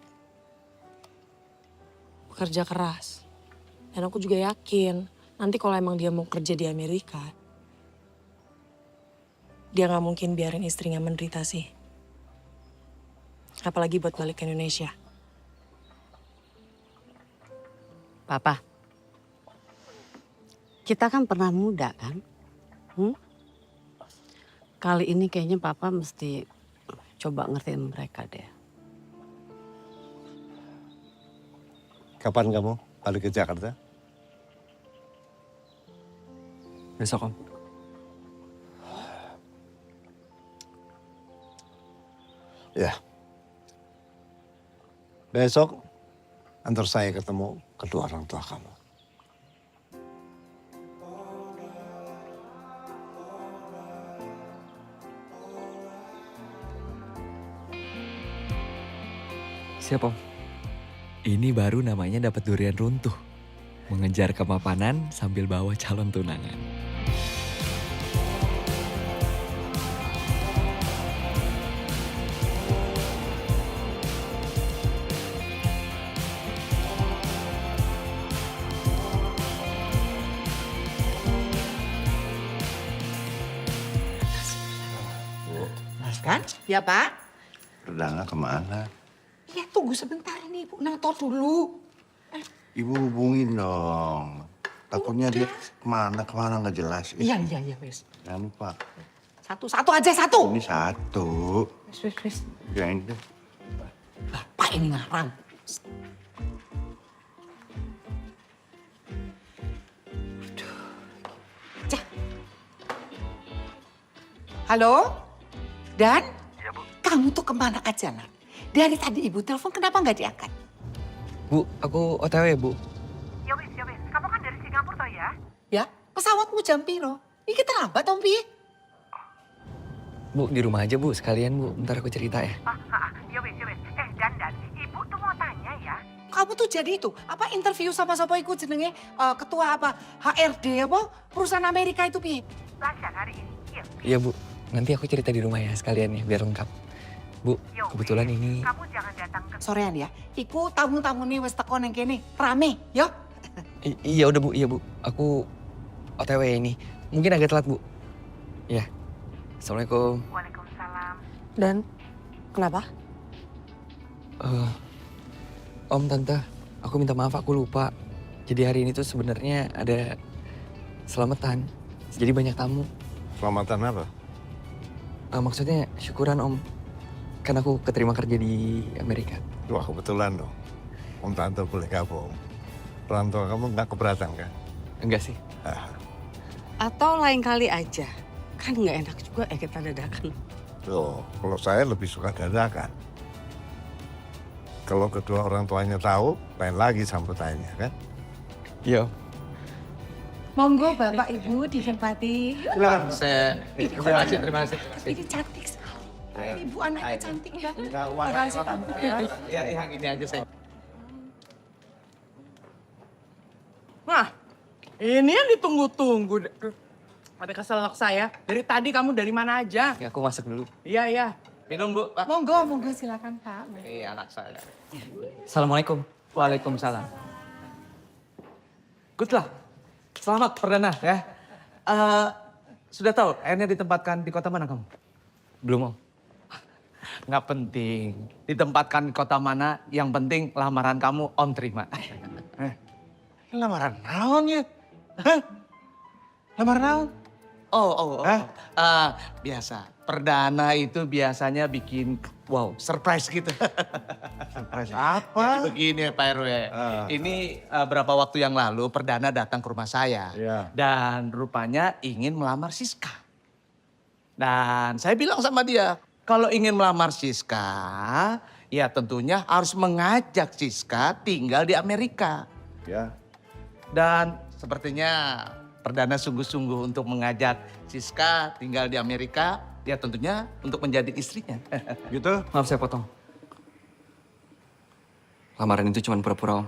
[SPEAKER 11] Bekerja keras. Dan aku juga yakin nanti kalau emang dia mau kerja di Amerika, dia gak mungkin biarin istrinya menderita sih. Apalagi buat balik ke Indonesia.
[SPEAKER 12] Papa, kita kan pernah muda kan? Kali ini kayaknya Papa mesti coba ngertiin mereka deh.
[SPEAKER 17] Kapan kamu balik ke Jakarta?
[SPEAKER 2] Besok Om.
[SPEAKER 17] Ya, Besok antar saya ketemu kedua orang tua kamu.
[SPEAKER 2] Siap, Om. Ini baru namanya dapat durian runtuh. Mengejar kemapanan sambil bawa calon tunangan.
[SPEAKER 7] Mas kan? Ya Pak?
[SPEAKER 4] Perdana kemana?
[SPEAKER 7] Ya tunggu sebentar ini Ibu nator dulu.
[SPEAKER 4] Ibu hubungin dong. Takutnya dia kemana nggak jelas.
[SPEAKER 7] Iya wes.
[SPEAKER 4] Jangan lupa.
[SPEAKER 7] Satu aja satu.
[SPEAKER 4] Ini satu.
[SPEAKER 7] Wes.
[SPEAKER 4] Ya ini.
[SPEAKER 7] Bapak ini ngarang. Halo? Dan?
[SPEAKER 16] Iya, Bu.
[SPEAKER 7] Kamu tuh kemana aja, Nak? Dari tadi Ibu telepon, kenapa nggak diangkat?
[SPEAKER 2] Bu, aku OTW ya, Bu.
[SPEAKER 8] Ya wis. Kamu kan dari Singapura toh ya?
[SPEAKER 7] Ya, pesawatmu jam piro? Ini terlambat, Om Pi.
[SPEAKER 2] Bu, di rumah aja, Bu. Sekalian, Bu. Ntar aku cerita ya.
[SPEAKER 8] Ya wis. Dan, Ibu tuh mau tanya ya.
[SPEAKER 7] Kamu tuh jadi itu, apa interview sama siapa ikut jenenge ketua apa HRD apa perusahaan Amerika itu Pi?
[SPEAKER 8] Lancar hari ini. Iya.
[SPEAKER 2] Iya, Bu. Nanti aku cerita di rumah ya sekalian ya, biar lengkap. Bu, kebetulan ini...
[SPEAKER 8] Kamu jangan datang ke...
[SPEAKER 7] Sorean ya, iku tamu-tamu nih wes teko neng kene, rame, yo.
[SPEAKER 2] Iya udah, Bu. Iya, Bu. Aku OTW ini. Mungkin agak telat, Bu. Ya. Assalamualaikum.
[SPEAKER 8] Waalaikumsalam.
[SPEAKER 11] Dan kenapa?
[SPEAKER 2] Om, Tante, aku minta maaf, aku lupa. Jadi hari ini tuh sebenarnya ada selamatan. Jadi banyak tamu.
[SPEAKER 17] Selamatan apa?
[SPEAKER 2] Maksudnya syukuran, Om. Kan aku keterima kerja di Amerika.
[SPEAKER 17] Wah, kebetulan dong. Om Tante boleh gabung. Orang tua kamu nggak keberatan kan?
[SPEAKER 2] Enggak sih.
[SPEAKER 12] Atau lain kali aja. Kan nggak enak juga kita dadakan.
[SPEAKER 17] Tuh, kalau saya lebih suka dadakan. Kalau kedua orang tuanya tahu, lain lagi sambutannya kan?
[SPEAKER 2] Iya.
[SPEAKER 7] Monggo Bapak Ibu ditempati.
[SPEAKER 5] Silakan. Terima kasih.
[SPEAKER 7] Ini cantik sekali. Ibu anaknya cantik ya.
[SPEAKER 5] Terima kasih, Tante. Ya, yang ini aja saya.
[SPEAKER 13] Nah, ini yang ditunggu-tunggu. Ada keselak saya. Dari tadi kamu dari mana aja?
[SPEAKER 2] Ya, aku masuk dulu.
[SPEAKER 13] Iya.
[SPEAKER 5] Minum, Bu. Pak.
[SPEAKER 7] Monggo silakan Pak.
[SPEAKER 5] Iya, anak saya.
[SPEAKER 2] Assalamualaikum.
[SPEAKER 5] Waalaikumsalam. Good luck. Selamat perdana ya. Sudah tahu akhirnya ditempatkan di kota mana kamu?
[SPEAKER 2] Belum, Om.
[SPEAKER 5] Nggak penting. Ditempatkan di kota mana, yang penting lamaran kamu Om terima.
[SPEAKER 4] Lamaran naon ya? Hah? Lamaran naon?
[SPEAKER 5] Oh. Biasa. Perdana itu biasanya bikin wow, surprise gitu.
[SPEAKER 4] Surprise apa?
[SPEAKER 5] Begini Pak RW. Ini berapa waktu yang lalu Perdana datang ke rumah saya.
[SPEAKER 4] Iya.
[SPEAKER 5] Dan rupanya ingin melamar Siska. Dan saya bilang sama dia, kalau ingin melamar Siska, ya tentunya harus mengajak Siska tinggal di Amerika.
[SPEAKER 4] Ya.
[SPEAKER 5] Dan sepertinya Perdana sungguh-sungguh untuk mengajak Siska tinggal di Amerika. Ya tentunya untuk menjadi istrinya.
[SPEAKER 4] Gitu?
[SPEAKER 2] Maaf saya potong. Lamaran itu cuma pura-pura, Om.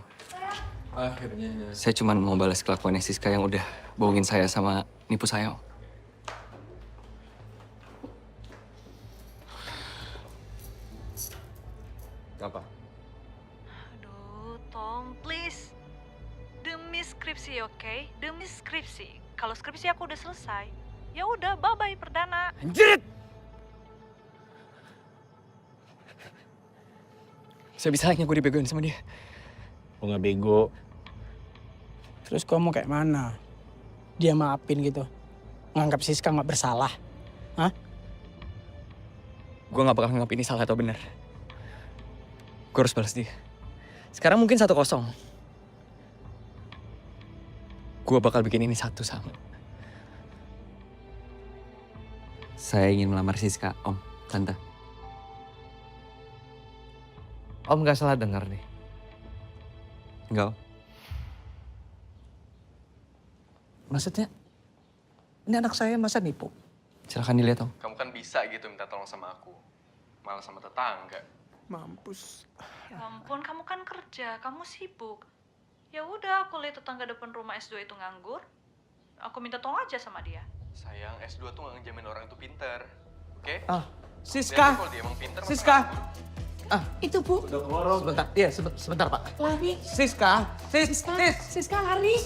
[SPEAKER 18] Akhirnya.
[SPEAKER 2] Saya cuma mau balas kelakuannya Siska yang udah bohongin saya sama nipu saya, Om.
[SPEAKER 18] Apa?
[SPEAKER 20] Aduh, Tom, please. Demi skripsi, oke? Demi skripsi. Kalau skripsi aku udah selesai, ya udah, bye-bye Perdana.
[SPEAKER 2] Anjir! Saya bisa gue dibegoin sama dia.
[SPEAKER 13] Lo nggak bego. Terus kamu kayak mana? Dia maafin gitu. Nganggap Siska nggak bersalah. Hah?
[SPEAKER 2] Gue gak bakal nganggap ini salah atau benar. Gue harus balas dia. Sekarang mungkin 1-0. Gue bakal bikin ini 1 sama. Saya ingin melamar Siska, Om, Tante.
[SPEAKER 5] Om nggak salah dengar nih.
[SPEAKER 14] Enggak.
[SPEAKER 5] Maksudnya, ini anak saya masa nipu?
[SPEAKER 14] Silahkan dilihat, Om.
[SPEAKER 18] Kamu kan bisa gitu minta tolong sama aku. Malah sama tetangga.
[SPEAKER 13] Mampus.
[SPEAKER 20] Ya ampun, kamu kan kerja, kamu sibuk. Ya udah, aku lihat tetangga depan rumah S2 itu nganggur. Aku minta tolong aja sama dia.
[SPEAKER 18] Sayang, S2 tuh gak ngejamin orang itu pinter. Oke?
[SPEAKER 5] Siska.
[SPEAKER 18] Kalau dia emang pinter,
[SPEAKER 5] Siska.
[SPEAKER 11] Itu Bu.
[SPEAKER 5] Sebentar, iya sebentar Pak.
[SPEAKER 11] Lari.
[SPEAKER 5] Siska.
[SPEAKER 11] Siska lari.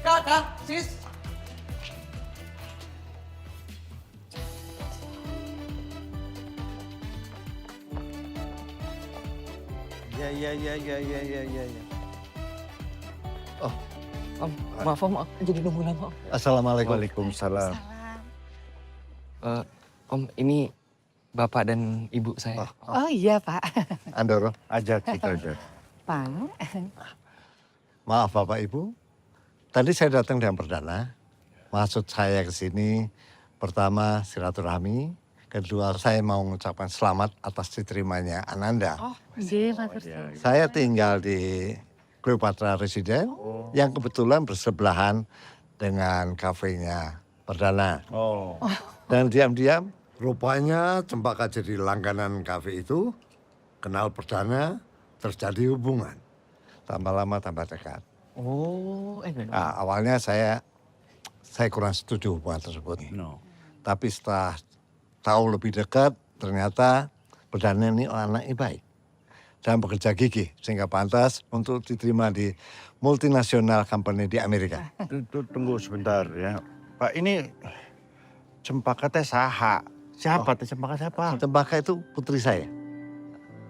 [SPEAKER 5] Kakak, Sis.
[SPEAKER 17] Ya. Oh,
[SPEAKER 14] Om, maaf Om, jadi nunggu lama Om.
[SPEAKER 17] Assalamualaikum.
[SPEAKER 6] Waalaikumsalam.
[SPEAKER 14] Om, ini Bapak dan Ibu saya.
[SPEAKER 7] Oh iya Pak.
[SPEAKER 17] Andoro.
[SPEAKER 6] Ajak kita aja.
[SPEAKER 7] Pak.
[SPEAKER 17] Maaf Bapak Ibu, tadi saya datang dengan perdana. Maksud saya ke sini, pertama silaturahmi, kedua saya mau mengucapkan selamat atas diterimanya Ananda.
[SPEAKER 7] Iya, makasih.
[SPEAKER 17] Saya tinggal di Cleopatra Residen, yang kebetulan bersebelahan dengan kafenya Perdana.
[SPEAKER 6] Oh.
[SPEAKER 17] Dan diam-diam, rupanya Cempaka jadi langganan kafe itu, kenal Perdana, terjadi hubungan. Tambah lama tambah dekat. Nah, awalnya saya kurang setuju hubungan tersebut. Tapi setelah tahu lebih dekat, ternyata Perdana ini anaknya baik dan bekerja gigih sehingga pantas untuk diterima di multinasional company di Amerika.
[SPEAKER 4] Tunggu sebentar ya. Pak, ini Cempaka teh saha? Siapa teh Cempaka siapa?
[SPEAKER 17] Cempaka itu putri saya.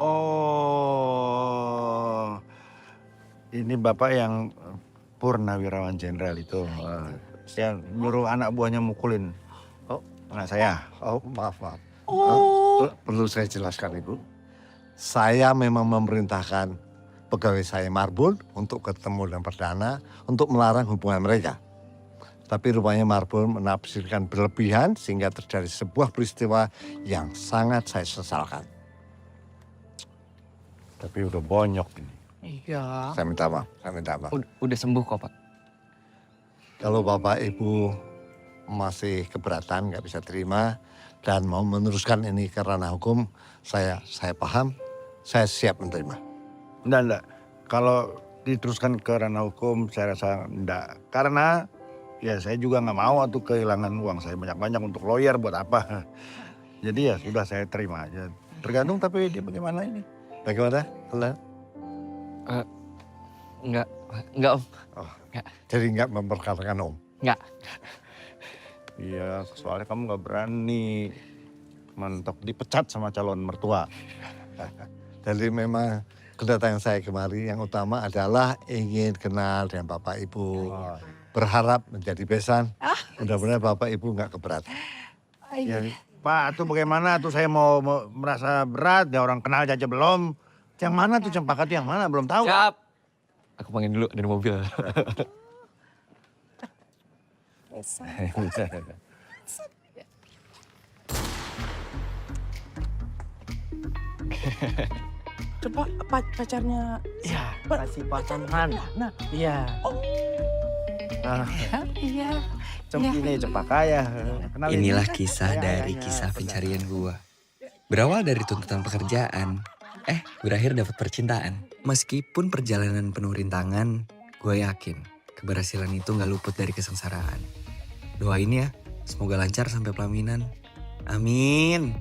[SPEAKER 4] Oh, ini Bapak yang Purnawirawan Jenderal itu. Yang nyuruh anak buahnya mukulin anak saya.
[SPEAKER 17] Oh, maaf. Perlu saya jelaskan, Ibu. Saya memang memerintahkan pegawai saya Marbun untuk ketemu dengan Perdana untuk melarang hubungan mereka. Tapi rupanya Marbun menafsirkan berlebihan sehingga terjadi sebuah peristiwa yang sangat saya sesalkan.
[SPEAKER 4] Tapi udah bonyok ini.
[SPEAKER 7] Iya.
[SPEAKER 17] Saya minta maaf.
[SPEAKER 14] Udah sembuh kok, Pak.
[SPEAKER 17] Kalau Bapak Ibu masih keberatan, nggak bisa terima, dan mau meneruskan ini ke ranah hukum, saya paham, saya siap menerima.
[SPEAKER 4] Enggak. Kalau diteruskan ke ranah hukum, saya rasa enggak. Karena ya saya juga nggak mau tuh kehilangan uang saya banyak-banyak untuk lawyer buat apa. Jadi ya sudah saya terima aja. Tergantung tapi dia bagaimana ini.
[SPEAKER 17] Bagaimana?
[SPEAKER 14] Enggak Om.
[SPEAKER 17] Oh, enggak. Jadi enggak memperkarakan Om?
[SPEAKER 14] Enggak.
[SPEAKER 4] Iya, soalnya kamu nggak berani mentok dipecat sama calon mertua.
[SPEAKER 17] Jadi memang kedatangan saya kemari yang utama adalah ingin kenal dengan Bapak Ibu. Berharap menjadi besan. Mudah-mudahan Bapak Ibu nggak keberatan.
[SPEAKER 4] Ya, Pak, tuh bagaimana tuh saya mau merasa berat, ya orang kenal aja belum. Yang mana tuh Cempaka tuh yang mana belum tahu.
[SPEAKER 14] Siap. Aku panggil dulu dari mobil.
[SPEAKER 13] Coba pacarnya.
[SPEAKER 10] Iya, masih pacaran.
[SPEAKER 13] Nah,
[SPEAKER 10] iya.
[SPEAKER 4] Nah,
[SPEAKER 7] Iya.
[SPEAKER 4] ini Cempaka ya. Kenalin.
[SPEAKER 2] Inilah kisah dari kisah pencarian gua. Berawal dari tuntutan pekerjaan, berakhir dapat percintaan. Meskipun perjalanan penuh rintangan, gue yakin keberhasilan itu gak luput dari kesengsaraan. Doain ya, semoga lancar sampai pelaminan. Amin.